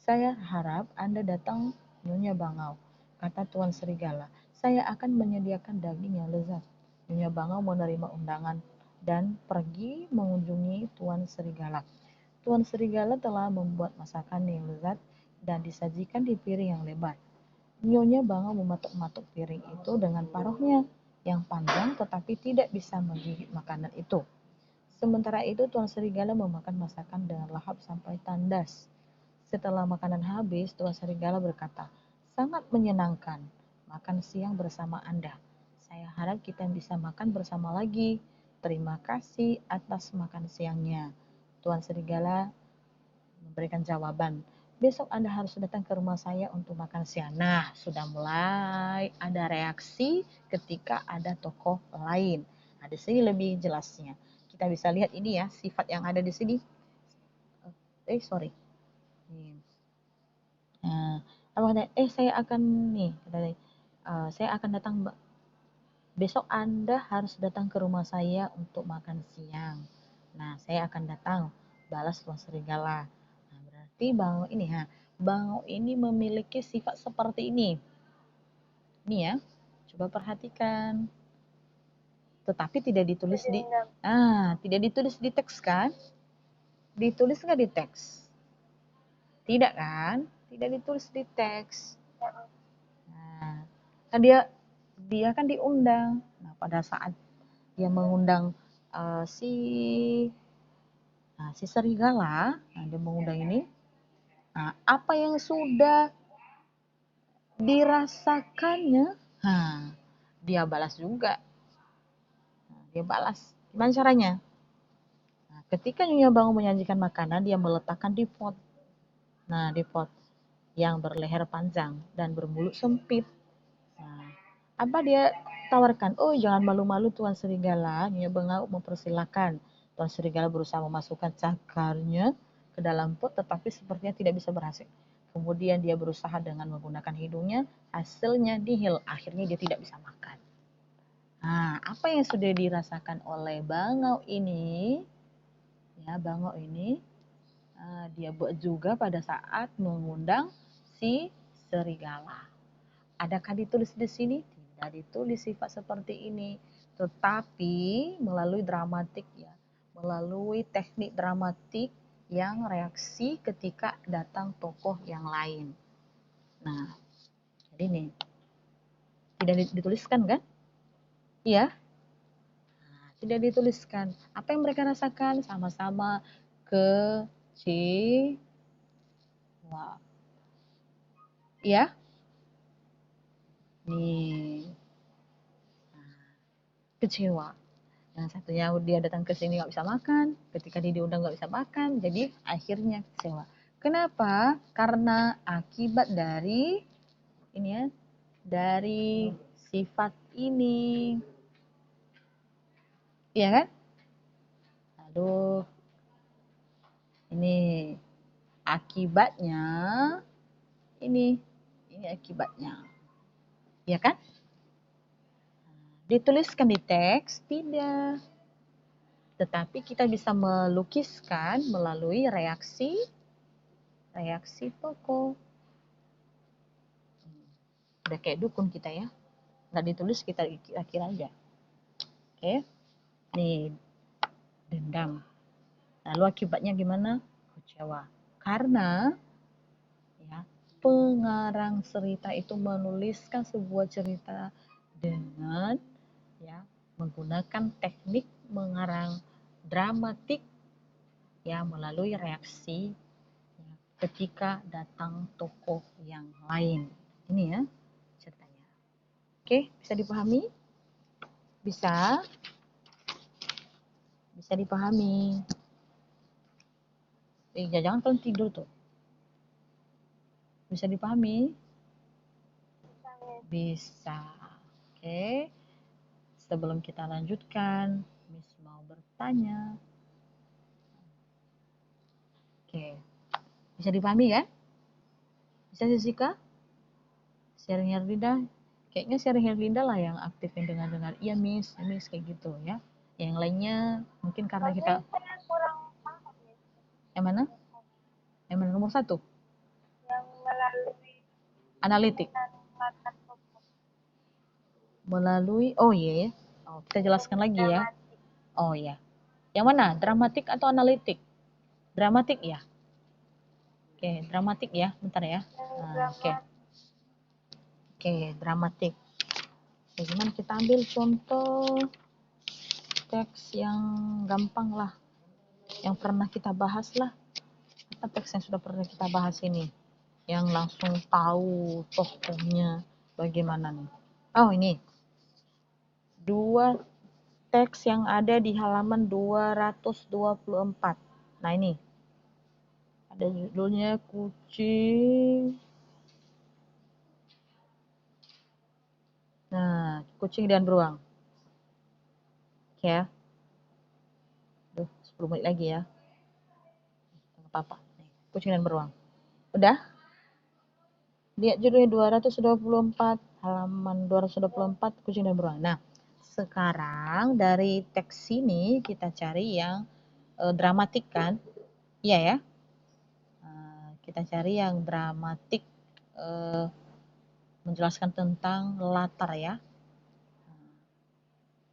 Saya harap Anda datang, Nyonya Bangau, kata Tuan Serigala. Saya akan menyediakan daging yang lezat. Nyonya Bangau menerima undangan dan pergi mengunjungi Tuan Serigala. Tuan Serigala telah membuat masakan yang lezat dan disajikan di piring yang lebar. Nyonya Bangau mematuk-matuk piring itu dengan paruhnya yang panjang tetapi tidak bisa menggigit makanan itu. Sementara itu Tuan Serigala memakan masakan dengan lahap sampai tandas. Setelah makanan habis, Tuan Serigala berkata, "Sangat menyenangkan makan siang bersama Anda. Saya harap kita bisa makan bersama lagi. Terima kasih atas makan siangnya." Tuan Serigala memberikan jawaban, "Besok Anda harus datang ke rumah saya untuk makan siang." Nah, sudah mulai ada reaksi ketika ada tokoh lain. Nah, di sini lebih jelasnya. Kita bisa lihat ini ya, sifat yang ada di sini. Sorry. Saya akan saya akan datang, besok Anda harus datang ke rumah saya untuk makan siang. Nah, saya akan datang, balas Tuan Serigala. Nah, berarti Bangau ini memiliki sifat seperti ini. Ini ya, coba perhatikan. Tetapi tidak ditulis di teks kan? Ditulis nggak di teks? Tidak kan? Tidak ditulis di teks. Nah, kan dia kan diundang. Nah, pada saat dia mengundang si serigala, dia mengundang ini. Nah, apa yang sudah dirasakannya, dia balas juga. Dia balas. Gimana caranya? Nah, ketika Nyonya Bangau menyajikan makanan, dia meletakkan di pot. Nah, di pot yang berleher panjang dan bermulut sempit. Nah, apa dia tawarkan? "Oh, jangan malu-malu Tuan Serigala." Nyonya Bangau mempersilahkan. Tuan Serigala berusaha memasukkan cakarnya ke dalam pot, tetapi sepertinya tidak bisa berhasil. Kemudian dia berusaha dengan menggunakan hidungnya, hasilnya nihil. Akhirnya dia tidak bisa makan. Nah, apa yang sudah dirasakan oleh Bangau ini? Ya, Bangau ini dia buat juga pada saat mengundang si serigala. Adakah ditulis di sini? Tidak ditulis sifat seperti ini, tetapi melalui dramatik ya, melalui teknik dramatik yang reaksi ketika datang tokoh yang lain. Nah, jadi nih, tidak dituliskan kan? Iya. Nah, tidak dituliskan. Apa yang mereka rasakan? Sama-sama kecewa. Iya? Nih, kecewa. Yang satunya dia datang ke sini nggak bisa makan, ketika dia diundang nggak bisa makan, jadi akhirnya kecewa. Kenapa? Karena akibat dari ini ya, dari sifat ini, iya kan? Aduh, ini akibatnya, ini akibatnya, ya kan? Dituliskan di teks tidak, tetapi kita bisa melukiskan melalui reaksi tokoh. Udah kayak dukun kita ya, nggak ditulis kita kira-kira aja. Oke, nih dendam. Lalu akibatnya gimana? Kecewa. Karena ya, pengarang cerita itu menuliskan sebuah cerita dengan ya menggunakan teknik mengarang dramatik ya melalui reaksi ya, ketika datang tokoh yang lain. Ini ya ceritanya. Oke, bisa dipahami? Bisa dipahami. Jangan kalian tidur tuh. Bisa dipahami? Bisa. Oke. Sebelum kita lanjutkan, Miss mau bertanya. Oke. Bisa dipahami ya? Bisa Jessica? Sharing Herlinda? Kayaknya sharing Herlinda lah yang aktifin dengar-dengar. Iya Miss kayak gitu ya. Yang lainnya mungkin karena kita... Yang mana? Yang mana nomor 1? Yang melalui Analitik. latar tokoh. Melalui, oh iya ya. Oh, kita jelaskan lagi ya. Oh iya. Yang mana? Dramatik atau analitik? Dramatik ya? Oke, dramatik ya. Bentar ya. Nah, oke. Oke, dramatik. Bagaimana kita ambil contoh teks yang gampang lah. Yang pernah kita bahas lah. Apa teks yang sudah pernah kita bahas ini? Yang langsung tahu tokohnya bagaimana nih. Oh ini. 2 teks yang ada di halaman 224. Nah ini. Ada judulnya kucing. Nah, kucing dan beruang. Oke ya. Duh, 10 menit lagi ya. Enggak apa-apa. Kucing dan beruang. Udah? Lihat judulnya 224, halaman 224, kucing dan beruang. Nah, sekarang dari teks ini kita cari yang dramatik kan? Iya ya? Kita cari yang dramatik, menjelaskan tentang latar ya.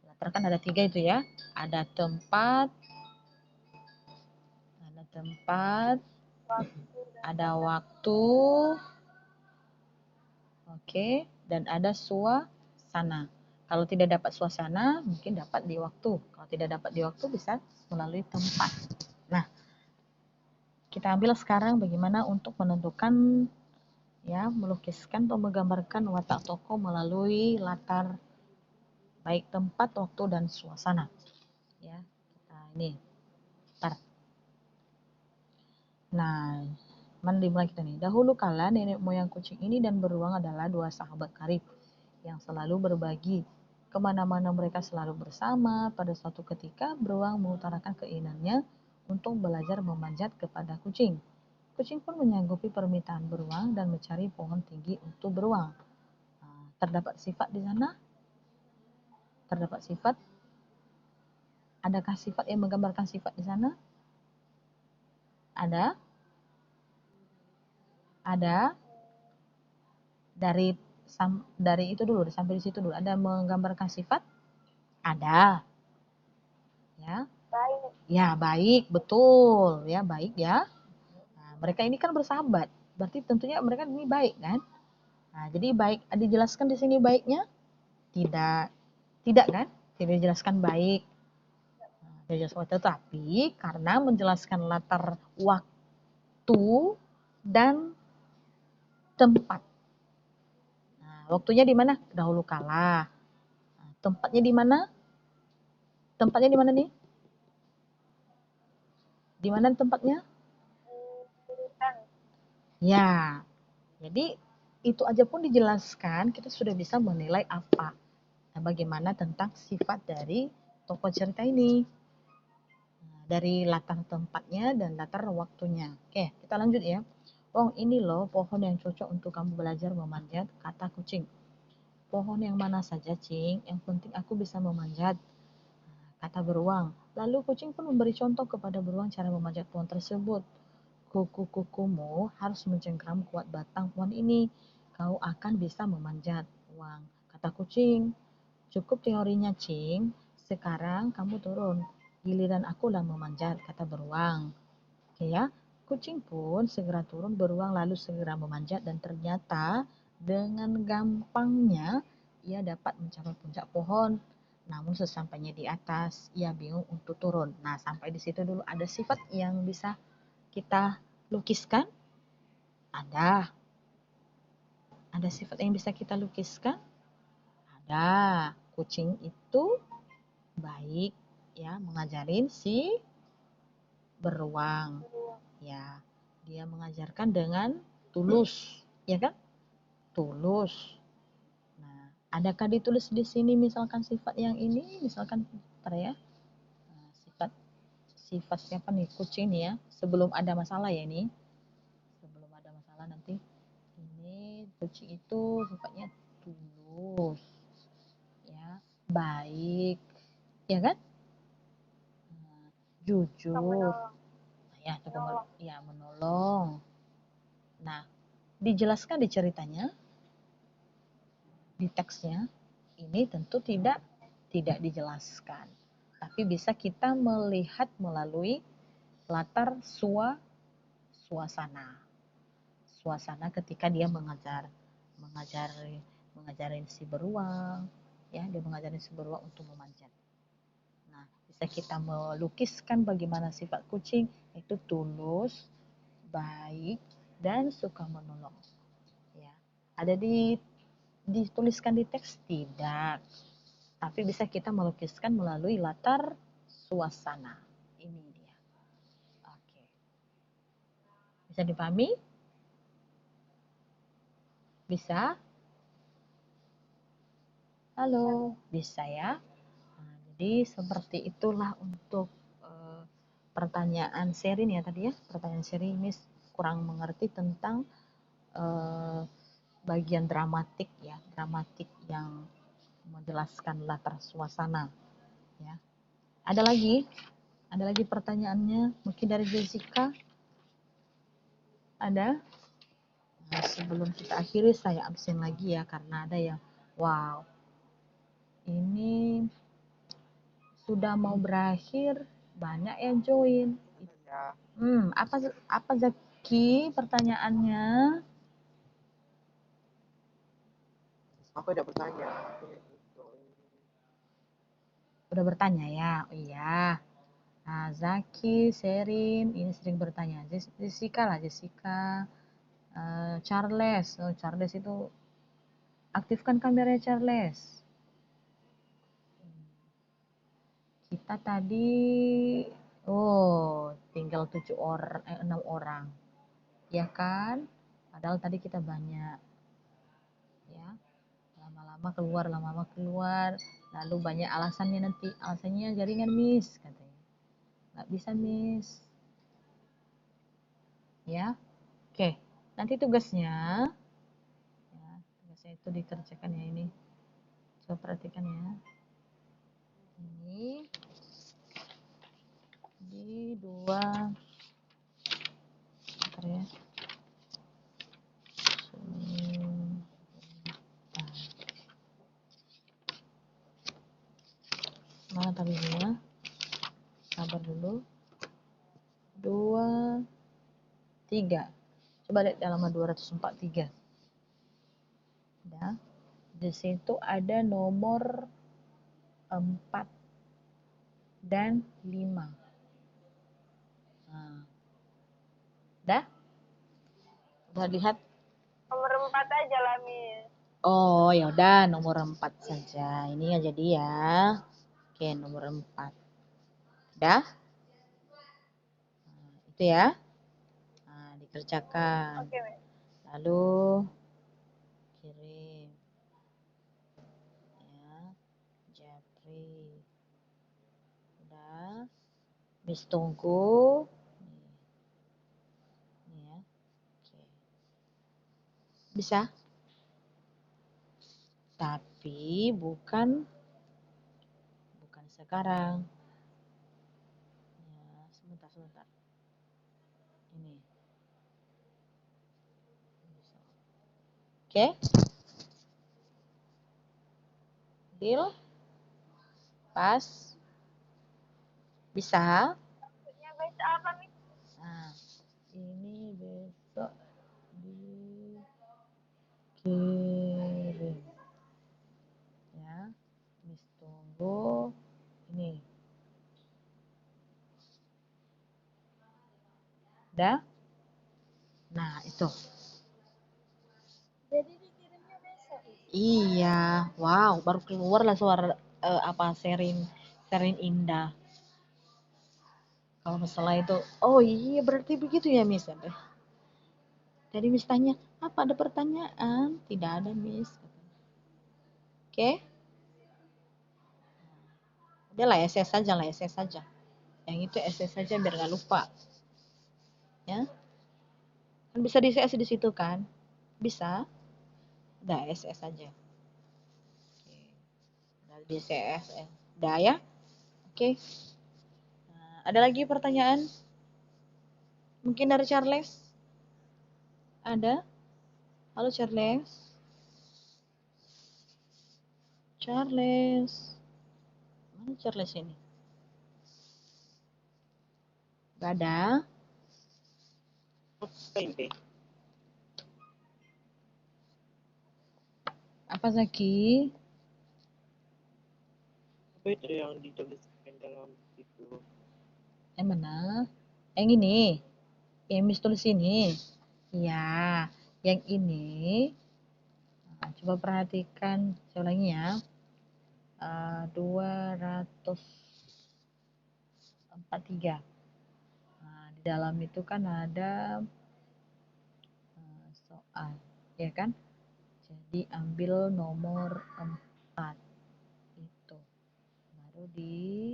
Latar kan ada 3 itu ya. Ada tempat, ada waktu, oke, dan ada suasana. Kalau tidak dapat suasana, mungkin dapat di waktu. Kalau tidak dapat di waktu, bisa melalui tempat. Nah, kita ambil sekarang bagaimana untuk menentukan, ya, melukiskan atau menggambarkan watak tokoh melalui latar, baik tempat, waktu, dan suasana. Ya, kita ini. Bentar. Nah, mana dimulai kita nih. Dahulu kala nenek moyang kucing ini dan beruang adalah 2 sahabat karib yang selalu berbagi. Kemana-mana mereka selalu bersama. Pada suatu ketika, beruang mengutarakan keinginannya untuk belajar memanjat kepada kucing. Kucing pun menyanggupi permintaan beruang dan mencari pohon tinggi untuk beruang. Terdapat sifat di sana? Terdapat sifat? Adakah sifat yang menggambarkan sifat di sana? Ada? Dari dari itu dulu, sampai di situ dulu. Ada menggambarkan sifat? Ada. Ya. Baik. Ya, baik, betul. Ya, baik ya. Nah, mereka ini kan bersahabat. Berarti tentunya mereka ini baik kan? Nah, jadi baik dijelaskan di sini baiknya? Tidak. Tidak kan? Tidak dijelaskan baik. Nah, tidak dijelaskan, tetapi karena menjelaskan latar waktu dan tempat. Nah, waktunya di mana? Dahulu kala. Nah, tempatnya di mana? Tempatnya di mana nih? Di mana tempatnya? Ya. Jadi itu aja pun dijelaskan, kita sudah bisa menilai apa. Nah, bagaimana tentang sifat dari tokoh cerita ini. Nah, dari latar tempatnya dan latar waktunya. Oke, kita lanjut ya. Oh, ini loh pohon yang cocok untuk kamu belajar memanjat, kata kucing. Pohon yang mana saja, Cing? Yang penting aku bisa memanjat, kata beruang. Lalu kucing pun memberi contoh kepada beruang cara memanjat pohon tersebut. Kuku-kukumu harus mencengkram kuat batang pohon ini. Kau akan bisa memanjat, beruang, kata kucing. Cukup teorinya, Cing. Sekarang kamu turun. Giliran akulah memanjat, kata beruang. Oke ya. Kucing pun segera turun, beruang lalu segera memanjat dan ternyata dengan gampangnya ia dapat mencapai puncak pohon. Namun sesampainya di atas, ia bingung untuk turun. Nah, sampai di situ dulu. Ada sifat yang bisa kita lukiskan? Ada. Ada sifat yang bisa kita lukiskan? Ada. Kucing itu baik ya, mengajarin si beruang. Ya, dia mengajarkan dengan tulus, ya kan? Tulus. Nah, adakah ditulis di sini misalkan sifat yang ini, misalkan bentar ya. Nah, sifat siapa nih? Kucing nih ya. Sebelum ada masalah ya ini. Sebelum ada masalah nanti. Ini kucing itu sifatnya tulus. Ya, baik. Ya kan? Nah, jujur. Ya, menolong. Nah, dijelaskan di ceritanya, di teksnya, ini tentu tidak dijelaskan. Tapi bisa kita melihat melalui latar suasana. Suasana ketika dia mengajarin si beruang, ya, dia mengajarin si beruang untuk memanjat. Nah, bisa kita melukiskan bagaimana sifat kucing, itu tulus, baik, dan suka menolong. Ya, ada dituliskan di teks? Tidak. Tapi bisa kita melukiskan melalui latar suasana. Ini dia. Oke. Bisa dipahami? Bisa? Halo, bisa ya? Nah, jadi seperti itulah untuk pertanyaan Sherin ya tadi ya. Pertanyaan Sherin ini kurang mengerti tentang bagian dramatik ya, dramatik yang menjelaskan latar suasana ya. Ada lagi pertanyaannya mungkin dari Jessica? Ada? Nah, sebelum kita akhiri saya absen lagi ya karena ada yang wow, ini sudah mau berakhir, banyak yang join. Ya, Apa Zaki pertanyaannya? aku udah bertanya. Udah bertanya ya? Oh iya. Nah, Zaki, Sherin, ini sering bertanya. Jessica lah, Jessica. Charles, oh, Charles itu aktifkan kameranya Charles. Kita tadi, oh, tinggal 6 orang, ya kan? Padahal tadi kita banyak, ya. Lama-lama keluar, lalu banyak alasannya nanti. Alasannya jaringan miss, katanya. Nggak bisa miss, ya. Oke, nanti tugasnya, ya, tugasnya itu dikerjakan ya ini. Coba perhatikan ya. Ini di 2 bentar ya. kalinya. Sabar dulu. 2, 3. Coba lihat di halaman 243. Nah, di situ ada nomor 4 dan 5. Nah, udah lihat? Nomor 4 aja lah, Miss. Oh, ya udah nomor 4 saja. Ini aja dia. Oke, nomor 4. Udah? Nah, itu ya. Nah, dikerjakan. Oke, Miss. Lalu kirim. Ya, Japri. Udah. Miss tunggu. Nih ya. Oke. Bisa? Tapi bukan sekarang. Ya, sebentar. Ini. Oke? Deal? Pas? Bisa? Maksudnya baca apa, Miss? Nah, ini besok dikirim. Ya, Miss tunggu. Ini. Udah? Nah, itu. Jadi dikirimnya besok, Miss. Iya, wow, baru keluar lah suara Sherin Indah. Kalau masalah itu, oh iya berarti begitu ya Miss. Tadi Miss tanya, apa ada pertanyaan? Tidak ada Miss. Oke? Udah lah SS saja. Yang itu SS saja biar nggak lupa. Ya, kan bisa di CS di situ kan? Bisa? Udah SS saja. Oke. Udah di CS. Udah ya? Oke. Nah, ada lagi pertanyaan? Mungkin dari Charles? Ada? Halo Charles? Charles? Mana Charles ini? Gak ada? Tempe. Apa Zaki? Apa itu yang dituliskan dalam itu? Yang mana? Yang ini? Yang Miss tulis ini? Ya, yang ini. Nah, coba perhatikan. Saya ulangi ya. 243. Nah, di dalam itu kan ada soal, ya kan? Jadi ambil nomor 4 itu, baru di